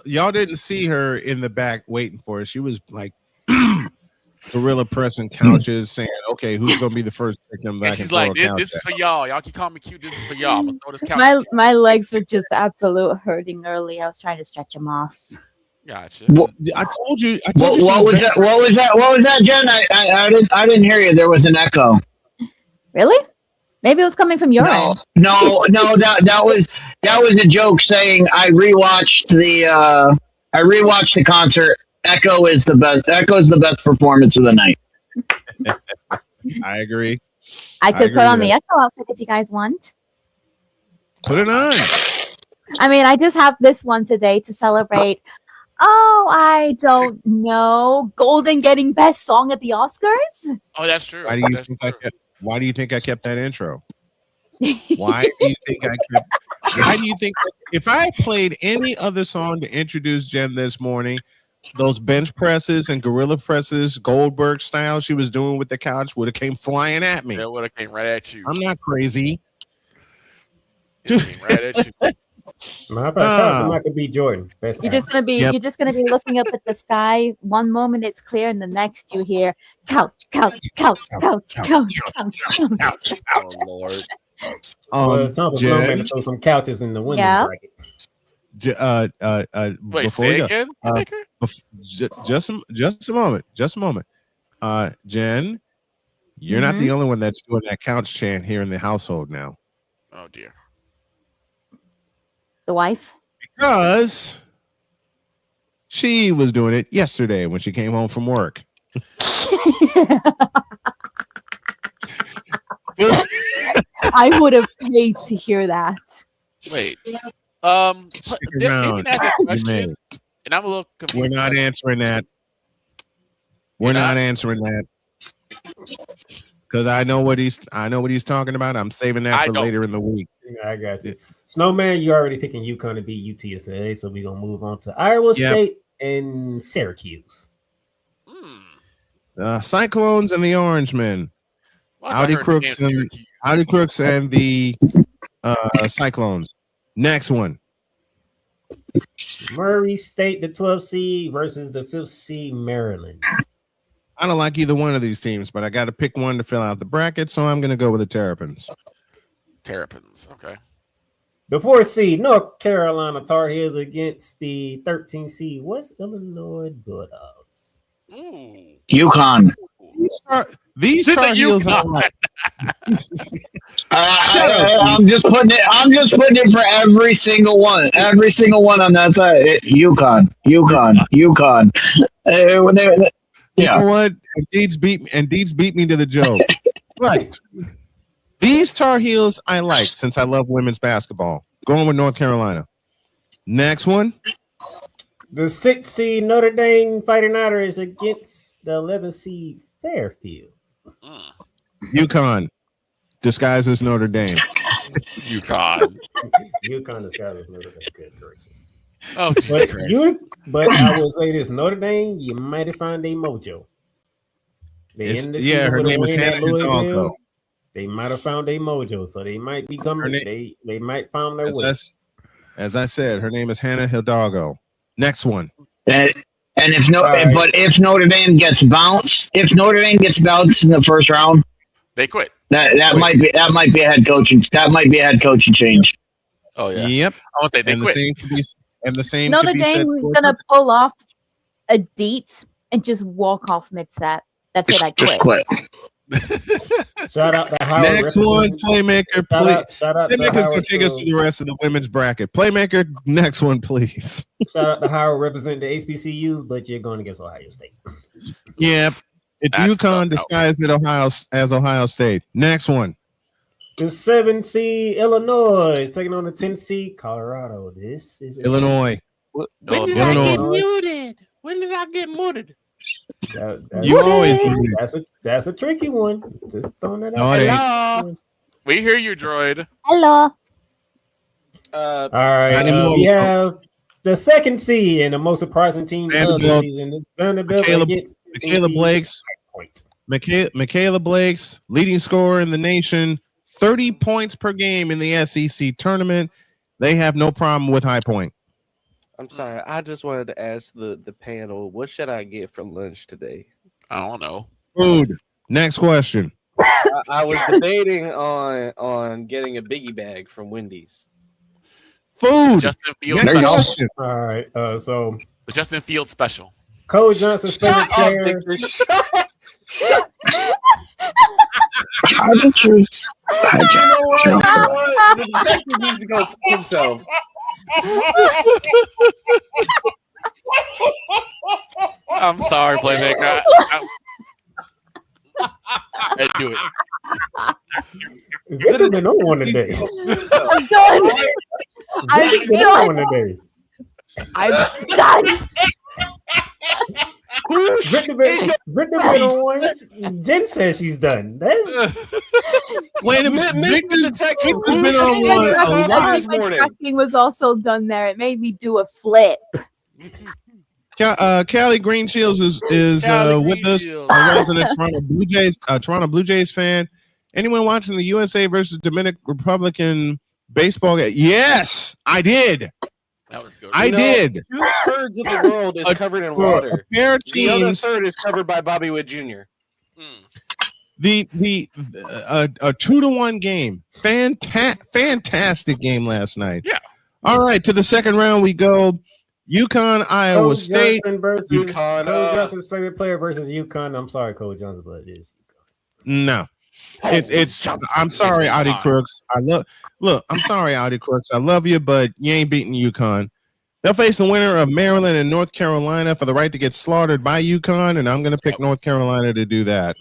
Y'all didn't see her in the back waiting for us. She was like gorilla pressing couches, saying, "Okay, who's gonna be the first to pick them back?" And she's like, "This is for y'all. Y'all keep calling me cute. This is for y'all. I'm gonna throw this couch." My legs were just absolute hurting earlier. I was trying to stretch them off. Gotcha. I told you. What was that? What was that, Jen? I didn't hear you. There was an echo. Really? Maybe it was coming from your end. No. That was a joke saying I rewatched the concert. Echo is the best. Echo is the best performance of the night. I agree. I could put on the Echo outfit if you guys want. Put it on. I mean, I just have this one today to celebrate. Oh, I don't know. Golden getting best song at the Oscars. Oh, that's true. Why do you think I kept that intro? Why do you think if I played any other song to introduce Jen this morning, those bench presses and gorilla presses, Goldberg style she was doing with the couch would have came flying at me. It would have came right at you. I'm not crazy. It came right at you. Michael B. Jordan. You're just gonna be looking up at the sky. One moment it's clear, and the next you hear couch. Oh Lord. It's time for Snowman to throw some couches in the window bracket. Wait, say again? Just a moment. Jen, you're not the only one that's doing that couch chant here in the household now. Oh dear. The wife? Because she was doing it yesterday when she came home from work. I would have paid to hear that. Wait. Damien asked a question, and I'm a little confused. We're not answering that. We're not answering that. Because I know what he's talking about. I'm saving that for later in the week. I got you. Snowman, you already picking UConn to beat UTSA, so we're gonna move on to Iowa State and Syracuse. Cyclones and the Orangemen. Howdy Crooks and the Cyclones. Next one. Murray State, the 12th seed versus the 5th seed Maryland. I don't like either one of these teams, but I got to pick one to fill out the bracket, so I'm going to go with the Terrapins. Terrapins, okay. The 4th seed North Carolina Tar Heels against the 13th seed West Illinois Bulldogs. UConn. These Tar Heels are like. I'm just putting it for every single one on that side. UConn. You know what? Deeds beat me to the joke. Right. These Tar Heels I like since I love women's basketball. Going with North Carolina. Next one. The 6th seed Notre Dame Fighting Irish against the 11th seed Fairfield. UConn disguised as Notre Dame. UConn disguised as Notre Dame. Good gracious. Oh, but I will say this: Notre Dame, you might have found a mojo. Her name is Hannah Hidalgo. They might have found a mojo, so they might be coming. They might find their way. As I said, her name is Hannah Hidalgo. Next one. And if Notre Dame gets bounced, in the first round, they quit. That might be a head coaching change. Oh yeah. Yep. I want to say they quit. The same Notre should be Dame said was for- gonna pull off a deet and just walk off mid-set. That's it. I quit. Shout out to Howard. Next one, Playmaker, please. Shout out to Playmaker's Howard. gonna take us to the rest of the women's bracket. Playmaker, next one, please. Shout out to Howard representing the HBCUs, but you're going against Ohio State. Yeah, it's UConn disguised as Ohio State. Next one. The 7 seed Illinois is taking on the 10 seed Colorado. This is Illinois. When did I get muted? When did I get muted? You always that's a tricky one. Just throwing that out. Hello. We hear you, droid. Hello. All right. We have the 2nd seed and the most surprising team of the season. Vanderbilt against Michaela Blake's leading scorer in the nation, 30 points per game in the SEC tournament. They have no problem with High Point. I'm sorry. I just wanted to ask the panel, what should I get for lunch today? I don't know. Food. Next question. I was debating on getting a biggie bag from Wendy's. Food. Justin Fields Next special. question. All right. So The Justin Fields special. Cole Johnson's favorite player. The detective needs to go for himself. I'm sorry, Playmaker. I do it. Victor been on one today. I'm done. I'm done. Today. I'm done. Victor been on one. Jen says she's done. Wait a minute. Victor's been And on one a lot my this morning. tracking was also done there. It made me do a flip. Callie Greenshields is with us, a resident Toronto Blue Jays fan. Anyone watching the USA versus Dominican Republican baseball game? Yes, I did. That was good. I did. 2/3 of the world is covered in water. The other third is covered by Bobby Wood Jr. The 2-1 game. Fantastic game last night. Yeah. All right, to the second round we go. UConn, Iowa Cole State. Johnson versus UConn, Cole Johnson's favorite player versus UConn. I'm sorry, Cole Johnson, but it is. No. It's I'm sorry, Audi Crooks. I'm sorry, Audi Crooks. I love you, but you ain't beating UConn. They'll face the winner of Maryland and North Carolina for the right to get slaughtered by UConn, and I'm gonna pick North Carolina to do that.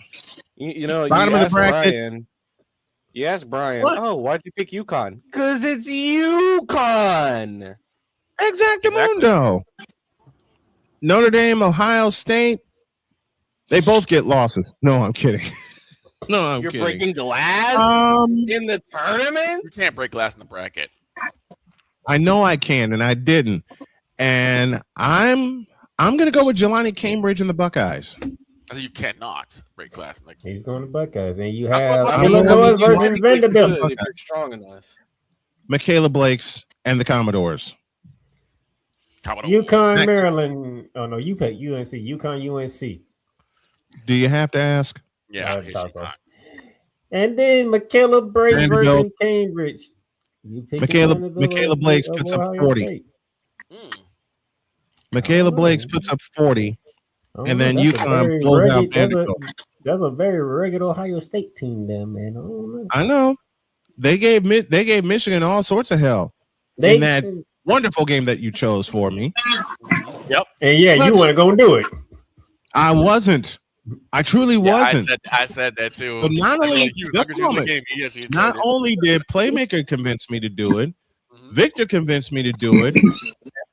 You know, Bottom you of the asked bracket. Brian. You asked Brian, What? oh, why'd you pick UConn? Because it's UConn. Exactamundo. Notre Dame, Ohio State. They both get losses. No, I'm kidding. No, I'm You're kidding. breaking glass in the tournament? You can't break glass in the bracket. I know I can, and I didn't. And I'm gonna go with Jelani Cambridge and the Buckeyes. I think you cannot break glass in the He's going to Buckeyes, and you I'm have going Illinois with you. versus Vanderbilt. If you're strong enough. Michaela Blake's and the Commodores. UConn, Next. Maryland. Oh no, you pick UNC. UConn, UNC. Do you have to ask? Yeah, I thought so. And then Michaela Blake Vanderbilt. versus Cambridge. You pick Michaela Blake's puts up 40. Michaela Blake's puts up 40. And then UConn blows out Vanderbilt. That's a very regular Ohio State team, there, man. I don't know. I know. They gave Michigan all sorts of hell They- in that wonderful game that you chose for me. Yep. And yeah, you want to go and do it. I wasn't. I truly wasn't. I said that too. But not only, Like, you just could a use the moment. game. Yes, you Not did. only did Playmaker convince me to do it, Victor convinced me to do it,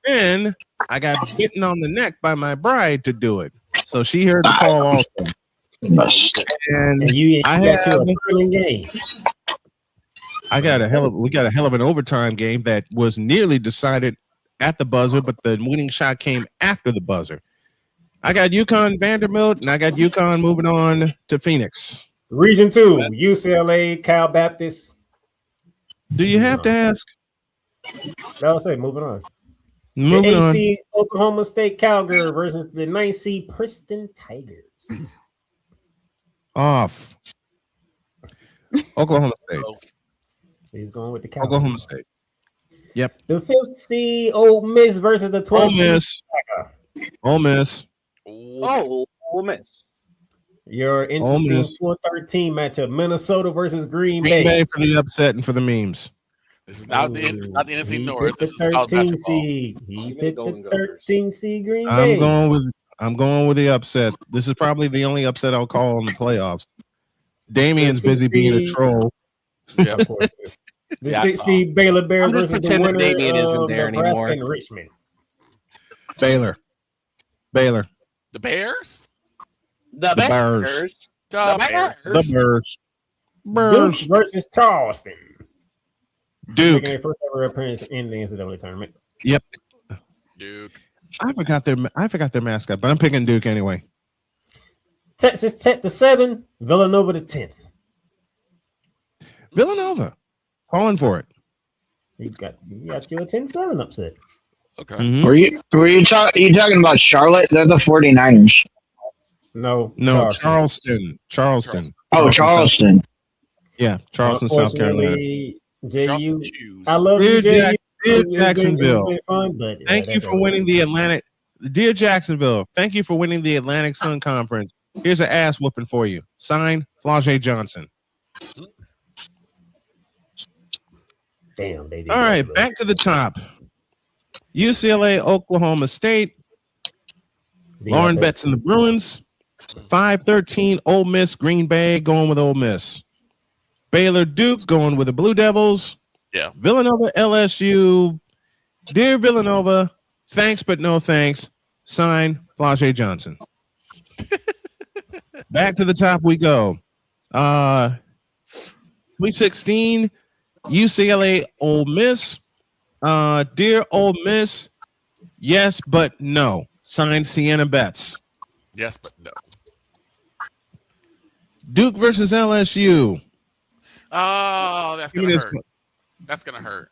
and I got bitten on the neck by my bride to do it. So she heard the call also. And you I got to have, a thrilling game. we got a hell of an overtime game that was nearly decided at the buzzer, but the winning shot came after the buzzer. I got UConn Vanderbilt, and I got UConn moving on to Phoenix. Region 2, UCLA, Cal Baptist. Do you have to ask? I'll say moving on. Moving the on. AC Oklahoma State Cowgirls versus the 9th seed Princeton Tigers. Off. Oklahoma State. He's going with the Cowgirls. Oklahoma State. Yep. The 5th seed Ole Miss versus the 12th Ole Miss. Ole Miss. Oh, Ole Miss. Your interesting 4-13 matchup: Minnesota versus Green Bay. Green Bay for the upset and for the memes. This is not the NFC North. The This is college 13 basketball. seed. He picked the 13 seed Green Bay. I'm going with the upset. This is probably the only upset I'll call in the playoffs. Damien's busy being a troll. Yeah. The 6th seed Baylor Bears I'm just versus the pretending winner Damien isn't of there Nebraska anymore. and Richmond. Baylor. The Bears? The Bears. The Bears. Duke versus Charleston. Duke. Making their first ever appearance in the NCAA tournament. Yep. Duke. I forgot their mascot, but I'm picking Duke anyway. Texas Tech the 7, Villanova the 10th. Villanova. Calling for it. You got your 10-7 upset. Okay. Mm-hmm. Were you talking about Charlotte? They're the 49ers. No, Charleston. Oh, Charleston. Yeah, Charleston, South Carolina. JU. I love you, JU. Dear Jacksonville. It's been fun, but Thank you for winning the Atlantic. Dear Jacksonville, thank you for winning the Atlantic Sun Conference. Here's an ass whooping for you. Signed, Flau'jae Johnson. Damn, baby. All right, back to the top. UCLA, Oklahoma State. Lauren Betts and the Bruins. 5-13, Ole Miss, Green Bay, going with Ole Miss. Baylor, Duke, going with the Blue Devils. Yeah. Villanova, LSU. Dear Villanova, thanks but no thanks. Signed, Flau'jae Johnson. Back to the top we go. Sweet 16, UCLA, Ole Miss. Dear Ole Miss, yes but no. Signed, Sienna Betts. Yes, but no. Duke versus LSU. Oh, that's gonna hurt. That's gonna hurt.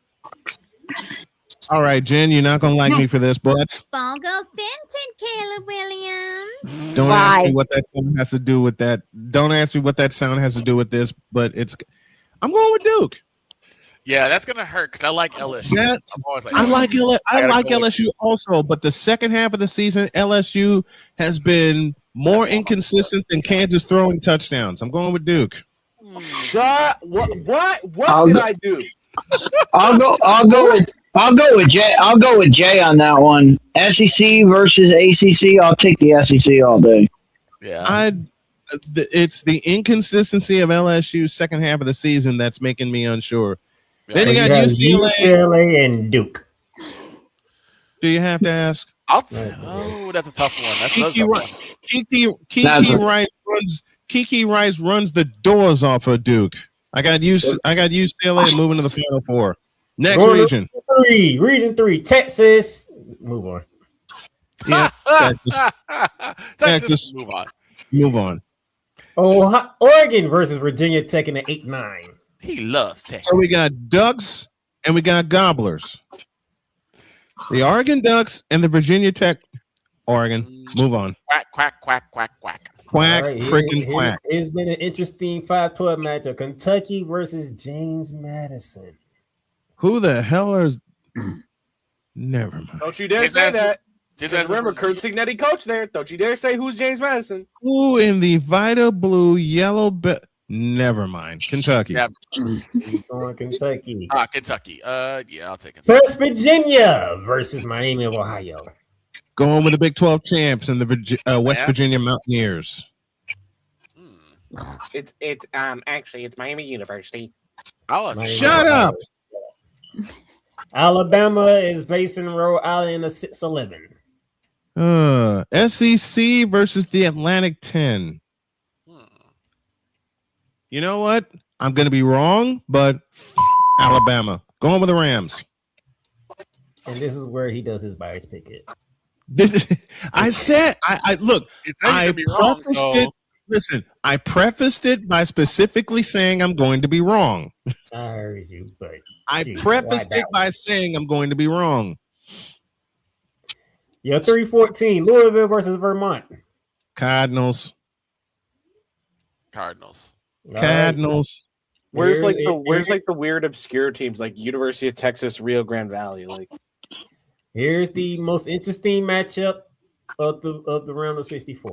All right, Jen, you're not gonna like me for this, but Ball goes Benton, Caleb Williams. don't ask me what that sound has to do with that. Don't ask me what that sound has to do with this, but I'm going with Duke. Yeah, that's gonna hurt because I like LSU. I like LSU also, but the second half of the season, LSU has been more inconsistent than Kansas throwing touchdowns. I'm going with Duke. What did I do? I'll go with Jay. I'll go with Jay on that one. SEC versus ACC. I'll take the SEC all day. Yeah. It's the inconsistency of LSU's second half of the season that's making me unsure. Then you got UCLA and Duke. Do you have to ask? That's a tough one. That's Kiki Rice runs the doors off of Duke. I got UCLA moving to the Final Four. Next region. Region 3, Texas. Move on. Yeah, Texas. Move on. Oregon versus Virginia Tech in the 8-9. He loves Texas. So we got Ducks and we got Gobblers. The Oregon Ducks and the Virginia Tech. Oregon. Move on. Quack, quack, quack, quack, quack. Quack, right, freaking quack. It's been an interesting 5-12 matchup. Kentucky versus James Madison. Who the hell is... Never mind. Don't you dare say that. Just remember, Kurt Signetti coach there. Don't you dare say who's James Madison. Who in the Vita Blue Yellow... Never mind. Kentucky. Going Kentucky. Kentucky. Yeah, I'll take it. West Virginia versus Miami of Ohio. Going with the Big 12 champs and the West Virginia Mountaineers. It's Miami University. Shut up. Alabama is facing Rhode Island in a 6-11. SEC versus the Atlantic 10. You know what? I'm going to be wrong, but Alabama. Going with the Rams. And this is where he does his bias pick it. I said, look, I prefaced it. Listen, I prefaced it by specifically saying I'm going to be wrong. I heard you, but I prefaced it by saying I'm going to be wrong. Yeah, 3-14. Louisville versus Vermont. Cardinals. Cardinals. Cardinals. Where's the weird obscure teams like University of Texas, Rio Grande Valley? Like, here's the most interesting matchup of the round of 64.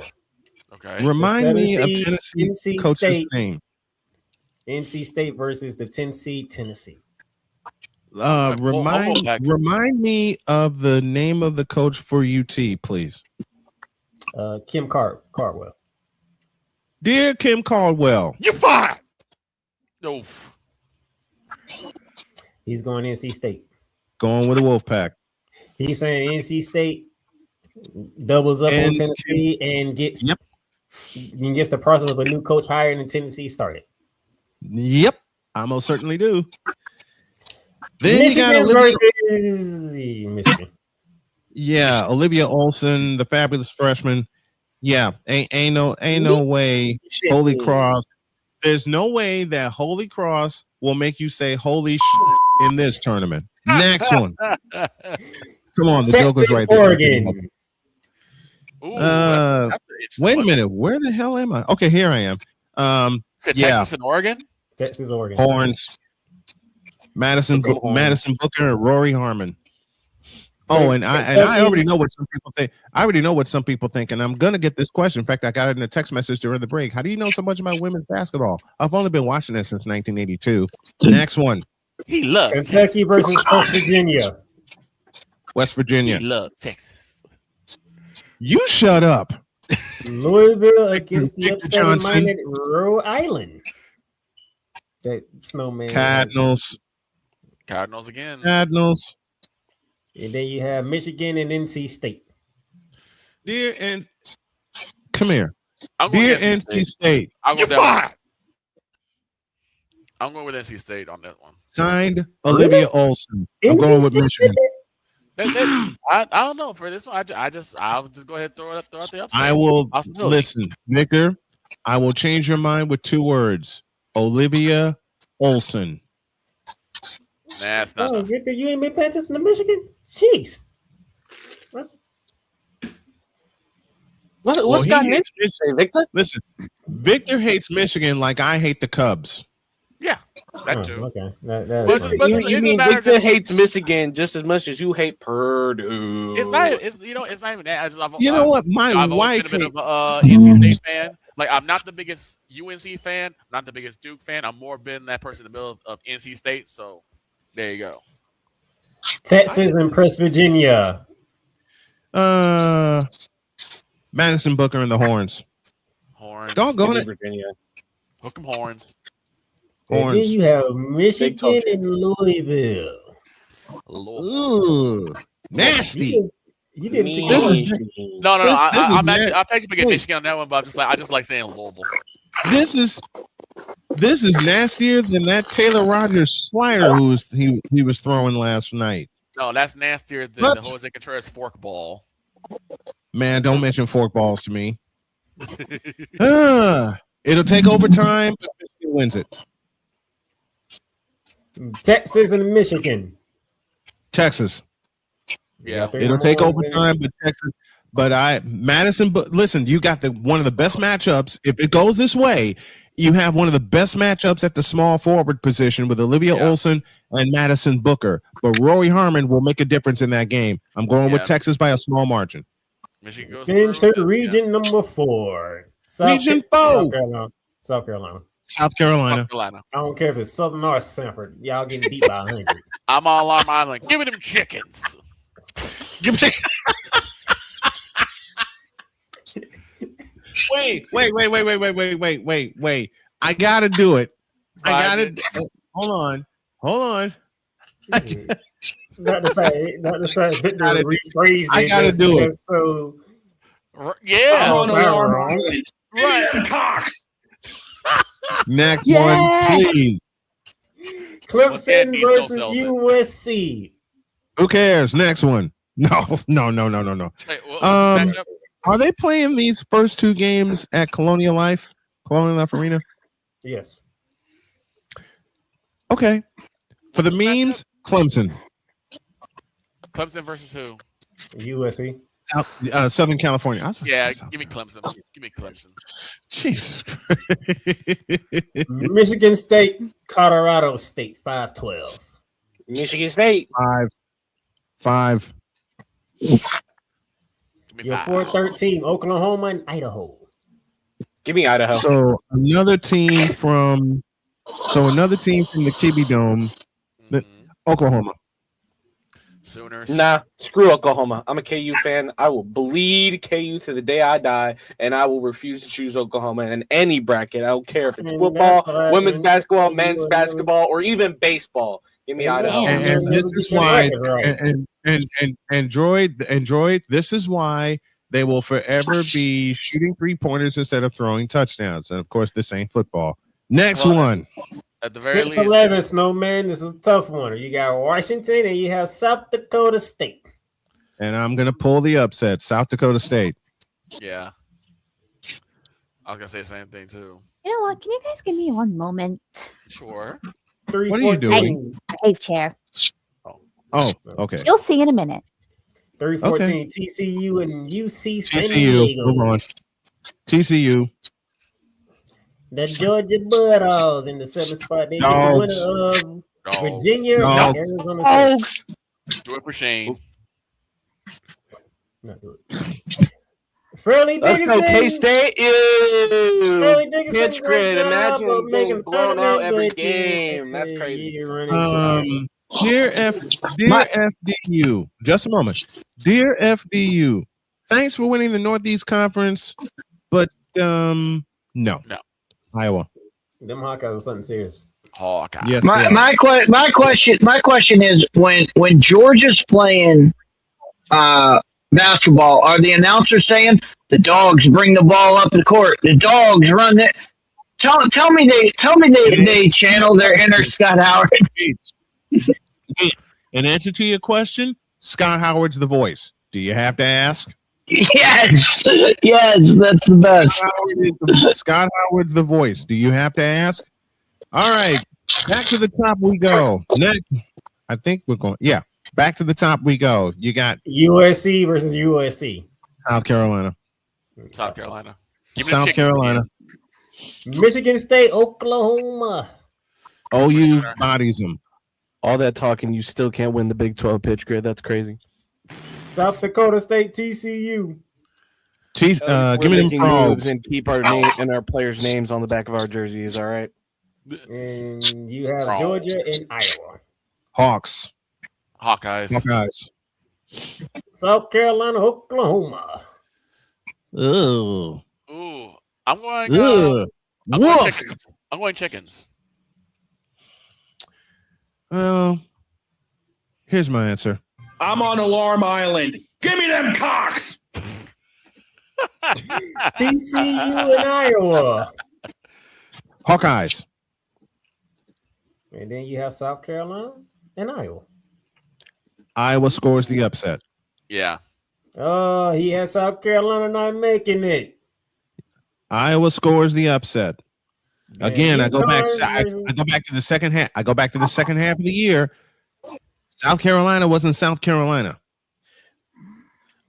Okay. Remind me of Tennessee coach's State name. NC State versus the 10 seed Tennessee. Remind me of the name of the coach for UT, please. Kim Caldwell. Dear Kim Caldwell, you're fired. No. He's going NC State. Going with the Wolfpack. He's saying NC State doubles up on Tennessee and gets the process of a new coach hired in Tennessee started. Yep, I most certainly do. Then Michigan you got versus Michigan. Yeah, Olivia Olson, the fabulous freshman. Yeah, ain't no way Holy Cross. There's no way that Holy Cross will make you say holy shit in this tournament. Next one. Come on, the Joker's right there. Oregon. Wait a minute. Where the hell am I? Okay, here I am. Texas and Oregon? Texas, Oregon. Horns. Madison Booker and Rory Harmon. Oh, and I already know what some people think. I already know what some people think, and I'm gonna get this question. In fact, I got it in a text message during the break. How do you know so much about women's basketball? I've only been watching it since 1982. Next one. He loves Kentucky versus West Virginia. West Virginia. He loves Texas. You shut up. Louisville against the Victor Johnson. upset-minded Rhode Island. That snowman. Cardinals. Cardinals again. Cardinals. And then you have Michigan and NC State. Dear and come here. Dear NC State. I'm going with NC State on that one. Signed Olivia Olson. I'm going with Michigan. I don't know for this one. I'll just go ahead and throw out the upside. I will listen, Victor. I will change your mind with 2 words. Olivia Olson. Nah, it's not. Victor, you ain't been paying attention to Michigan? Jeez. What's got next? Victor? Listen, Victor hates Michigan like I hate the Cubs. Yeah, that too. Okay. You mean Victor hates Michigan just as much as you hate Purdue? It's not. It's not even that. You know what? My wife been a bit of NC State fan. Like, I'm not the biggest UNC fan. I'm not the biggest Duke fan. I'm more been that person in the middle of NC State. So there you go. Texas and West Virginia. Madison Booker and the Horns. Horns. Doggone it. Virginia. Hook 'em horns. And then you have Michigan and Louisville. Ooh, nasty. You didn't take No. I'll take you Michigan on that one, but I just like saying Louisville. This is nastier than that Taylor Rogers slider he was throwing last night. No, that's nastier than the Jose Contreras fork ball. Man, don't mention fork balls to me. It'll take overtime, but Michigan wins it. Texas and Michigan. Texas. Yeah, it'll take overtime, but Texas. But Madison. But listen, you got one of the best matchups. If it goes this way, you have one of the best matchups at the small forward position with Olivia Olson and Madison Booker. But Rory Harmon will make a difference in that game. I'm going with Texas by a small margin. Michigan goes into region number 4. Region 4. South Carolina. South Carolina. I don't care if it's Southern or Sanford. Y'all getting beat by 100. I'm all on my island. Give me them chickens. Give me. Wait. I gotta do it. Hold on. Not the fact that they rephrased it. I gotta do it. So yeah. Right. Cox. Next one, please. Clemson versus USC. Who cares? Next one. No. Wait, Are they playing these first 2 games at Colonial Life Arena? Yes. Okay. For the memes, Clemson. Clemson versus who? USC. Southern California. Yeah, give me Clemson. Give me Clemson. Jesus Christ. Michigan State, Colorado State, 5-12. Michigan State. 5. Your 4-13, Oklahoma and Idaho. Give me Idaho. So another team from the Kibby Dome, Oklahoma. Sooners. Nah, screw Oklahoma. I'm a KU fan. I will bleed KU to the day I die, and I will refuse to choose Oklahoma in any bracket. I don't care if it's football, women's basketball, men's basketball, or even baseball. Give me Idaho. And this is why, and Android, this is why they will forever be shooting 3-pointers instead of throwing touchdowns. And of course, this ain't football. Next one. At the very 6-11, Snowman. This is a tough one. You got Washington and you have South Dakota State. And I'm going to pull the upset. South Dakota State. Yeah. I was going to say the same thing, too. You know what? Can you guys give me one moment? Sure. What are you doing? Hey, chair. Oh, okay. You'll see in a minute. 3-14, TCU and UC San TCU. Diego. Move on. TCU. The Georgia Bulldogs in the 7th spot. They get the winner of Virginia and Arizona State. Do it for Shane. Not do it. Fairly Dickinson. K-State. Fairly Dickinson. Pitch grid. Imagine making getting blown out every game. That's crazy. Dear FDU, just a moment. Dear FDU, thanks for winning the Northeast Conference, but no. Iowa. Them Hawkeyes are something serious. Hawkeyes. Yes. My question is when Georgia's playing basketball, are the announcers saying the dogs bring the ball up the court? The dogs run it. Tell me they channel their inner Scott Howard. In answer to your question, Scott Howard's the voice. Do you have to ask? Yes, that's the best. Scott Howard's the voice. Do you have to ask? All right, back to the top we go. Next, I think we're going. Yeah, back to the top we go. You got USC versus USC. South Carolina. South Carolina. Give me South Carolina. Michigan State, Oklahoma. OU bodies them. All that talking, you still can't win the Big 12 pitch grid. That's crazy. South Dakota State, TCU. Give me them frogs and keep our name and our players' names on the back of our jerseys. All right. And you have Georgia and Iowa. Hawks. Hawkeyes. South Carolina, Oklahoma. Ooh. I'm going. I'm going chickens. Well, here's my answer. I'm on Alarm Island. Give me them cocks. TCU and Iowa. Hawkeyes. And then you have South Carolina and Iowa. Iowa scores the upset. Yeah. Oh, he has South Carolina not making it. Iowa scores the upset. Again, I go back to the second half. I go back to the second half of the year. South Carolina wasn't South Carolina.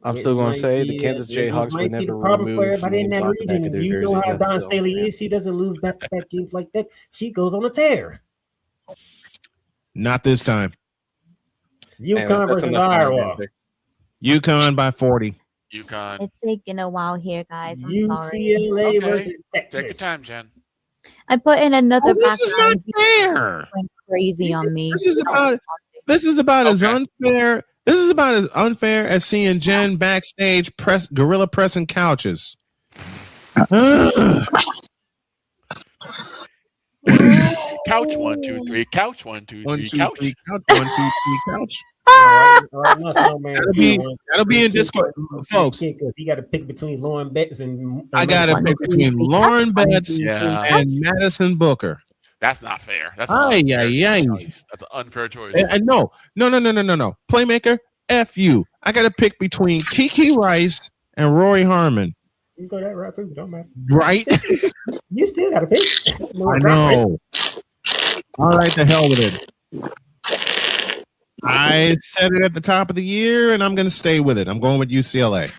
I'm still going to say the Kansas Jayhawks would never remove everybody in that region. You know how Don Staley is. She doesn't lose back-to-back games like that. She goes on a tear. Not this time. UConn versus Iowa. UConn by 40. UConn. It's taking a while here, guys. I'm UCLA sorry. versus Texas. Take your time, Jen. I put in another This is not fair. Went crazy on me. This is about as unfair. This is about as unfair as seeing Jen backstage gorilla pressing couches. Couch 1, 2, 3. Couch 1, 2, 3. Couch. Couch 1, 2, 3. Couch. That'll be in Discord, folks. Because he got to pick between Lauren Betts and I got to pick between Lauren Betts and Madison Booker. That's not fair. That's That's an unfair choice. And no. Playmaker, F you. I got to pick between Kiki Rice and Rory Harmon. You go that route too. Don't matter. Right? You still got to pick. I know. All right, the hell with it. I said it at the top of the year, and I'm going to stay with it. I'm going with UCLA.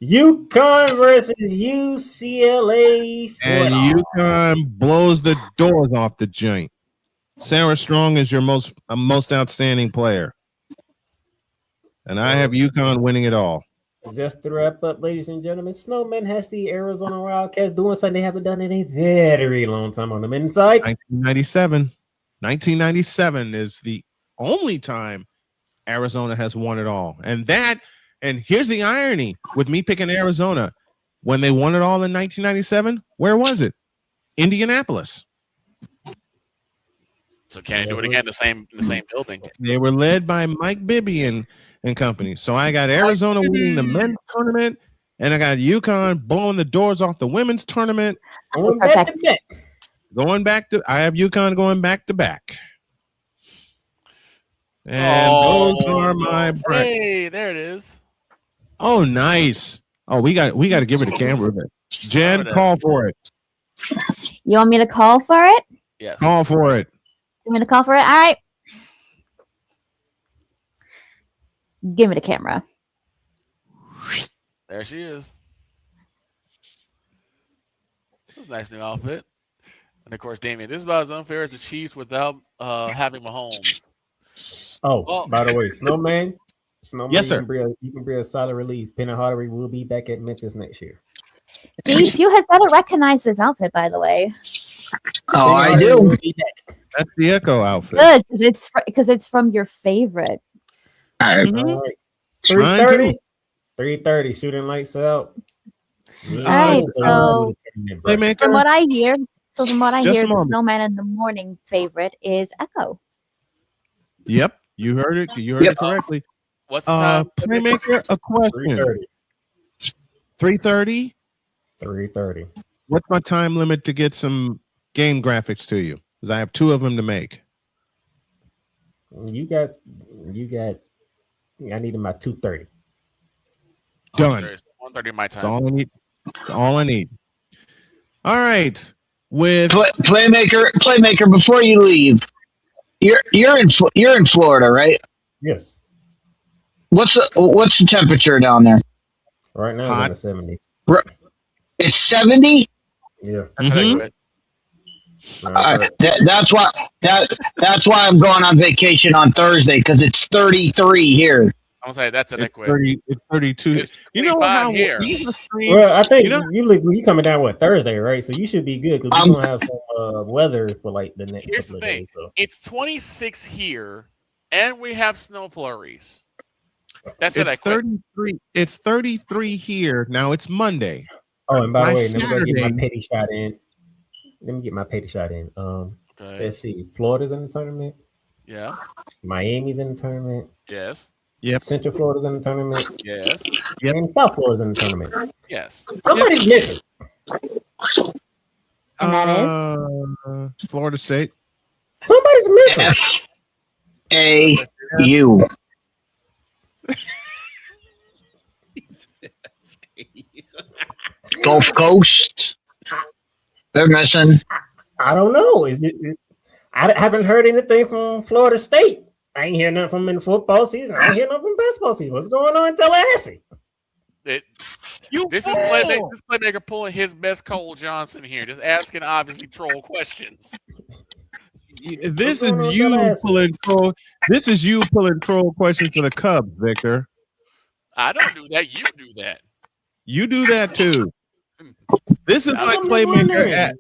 UConn versus UCLA. And UConn blows the doors off the joint. Sarah Strong is your most outstanding player. And I have UConn winning it all. Just to wrap up, ladies and gentlemen, Snowman has the Arizona Wildcats doing something they haven't done in a very long time on the men's side. 1997. 1997 is the only time Arizona has won it all. And here's the irony with me picking Arizona. When they won it all in 1997, where was it? Indianapolis. So can they do it again in the same building? They were led by Mike Bibby and company. So I got Arizona winning the men's tournament, and I got UConn blowing the doors off the women's tournament. Going back to back. I have UConn going back to back. And those are my brackets. Hey, there it is. Oh, nice. Oh, we got to give it a camera. Jen, call for it. You want me to call for it? Yes. Call for it. You want me to call for it? All right. Give me the camera. There she is. That's a nice new outfit. And of course, Damian, this is about as unfair as the Chiefs without having Mahomes. Oh, by the way, Snowman, yes, sir. You can bring a solid relief. Penny Hardaway will be back at Memphis next year. Steve, you had better recognize this outfit, by the way. Oh, I do. That's the Echo outfit. Good, because it's from your favorite. All right. 3:30. 3:30. Shooting lights out. All right. So from what I hear, the Snowman in the morning favorite is Echo. Yep, you heard it. You heard it correctly. What's the time? Playmaker, a question. 3:30. 3:30. What's my time limit to get some game graphics to you? Because I have 2 of them to make. You got. I need them at 2:30. Done. 1:30 my time. That's all I need. That's all I need. All right. With Playmaker. Before you leave, you're in Florida, right? Yes. What's the temperature down there? Right now, it's in the 70s. It's 70. Yeah. That's why I'm going on vacation on Thursday because it's 33 here. I'm gonna say that's an equip. It's 32. It's you know how here. Well, I think you coming down Thursday, right? So you should be good because we're gonna have some weather for like the next Here's couple the of thing. days. So. It's 26 here, and we have snow flurries. That's it's it. 33. It's 33 here. Now it's Monday. Oh, and by the way, let me Saturday, get my petty shot in. Let me get my petty shot in. Let's see. Florida's in the tournament. Yeah. Miami's in the tournament. Yes. Yep. Central Florida's in the tournament. Yes. Yep. And South Florida's in the tournament. Yes. Somebody's missing. And that is Florida State. Somebody's missing. S-A-U. Gulf Coast. They're missing. I don't know. Is it? I haven't heard anything from Florida State. I ain't hear nothing from them in the football season. I ain't hear nothing from basketball season. What's going on in Tallahassee? This is playmaker pulling his best Cole Johnson here, just asking obviously troll questions. This is you pulling troll. This is you pulling troll questions for the Cubs, Victor. I don't do that. You do that. You do that too. This is like playmaker.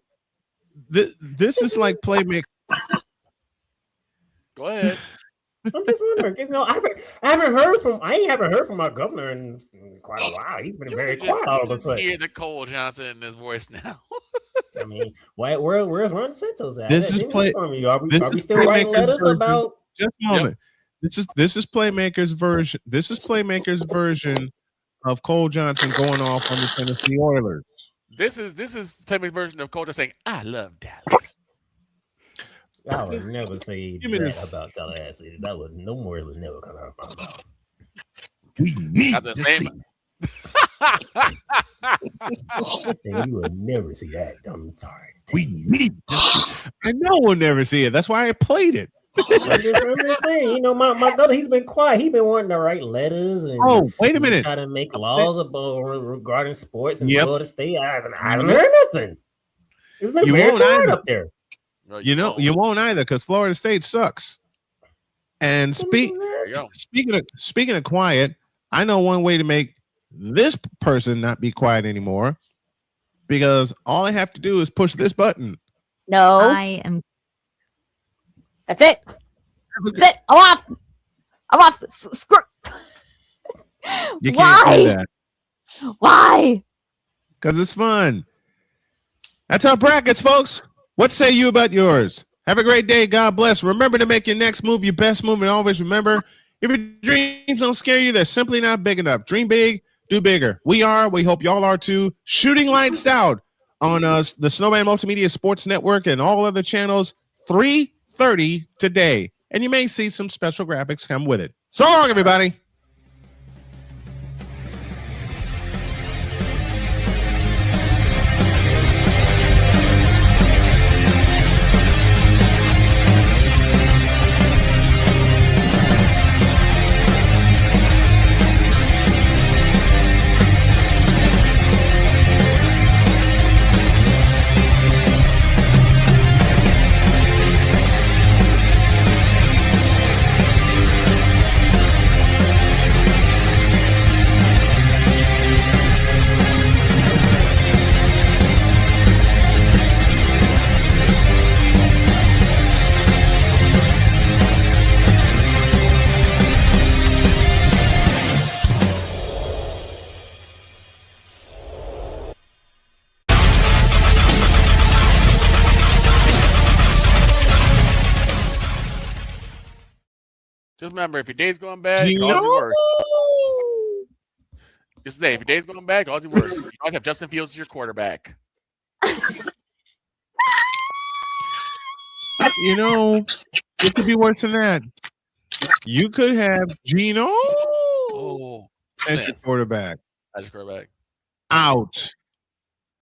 This is like playmaker. Go ahead. I'm just wondering. You know, I haven't heard from our governor in quite a while. He's been very quiet all of a sudden. Hear the Cole Johnson in his voice now. I mean, where's Ron Santos at? This is play. Are we still writing letters about? Just a moment. Yep. This is Playmaker's version. This is Playmaker's version of Cole Johnson going off on the Tennessee Oilers. This is Playmaker's version of Cole Johnson saying, "I love Dallas." I would never say that about Tallahassee. That would no more. It would never come out of my mouth. Not the same. You would never see that. I'm sorry. I know we'll never see it. That's why I played it. I'm just saying, you know, my brother, he's been quiet. He's been wanting to write letters and wait a minute. Try to make laws about regarding sports in Yep. Florida State. I haven't heard nothing. It's been You very won't quiet either. up there. You know, you won't either because Florida State sucks. And speaking of quiet, I know one way to make this person not be quiet anymore, because all I have to do is push this button. No. I am. That's it. That's it. I'm off. I'm off. Screw. You can't do that. Why? Because it's fun. That's our brackets, folks. What say you about yours? Have a great day. God bless. Remember to make your next move your best move, and always remember, if your dreams don't scare you, they're simply not big enough. Dream big, do bigger. We hope y'all are too. Shooting lights out on the Snowman Multimedia Sports Network and all other channels, 3:30 today. And you may see some special graphics come with it. So long, everybody. Just remember, if your day's going bad, you can always do worse. Just say, if your day's going bad, you can always do worse. You can always have Justin Fields as your quarterback. You know, it could be worse than that. You could have Geno as your quarterback. As your quarterback. Out.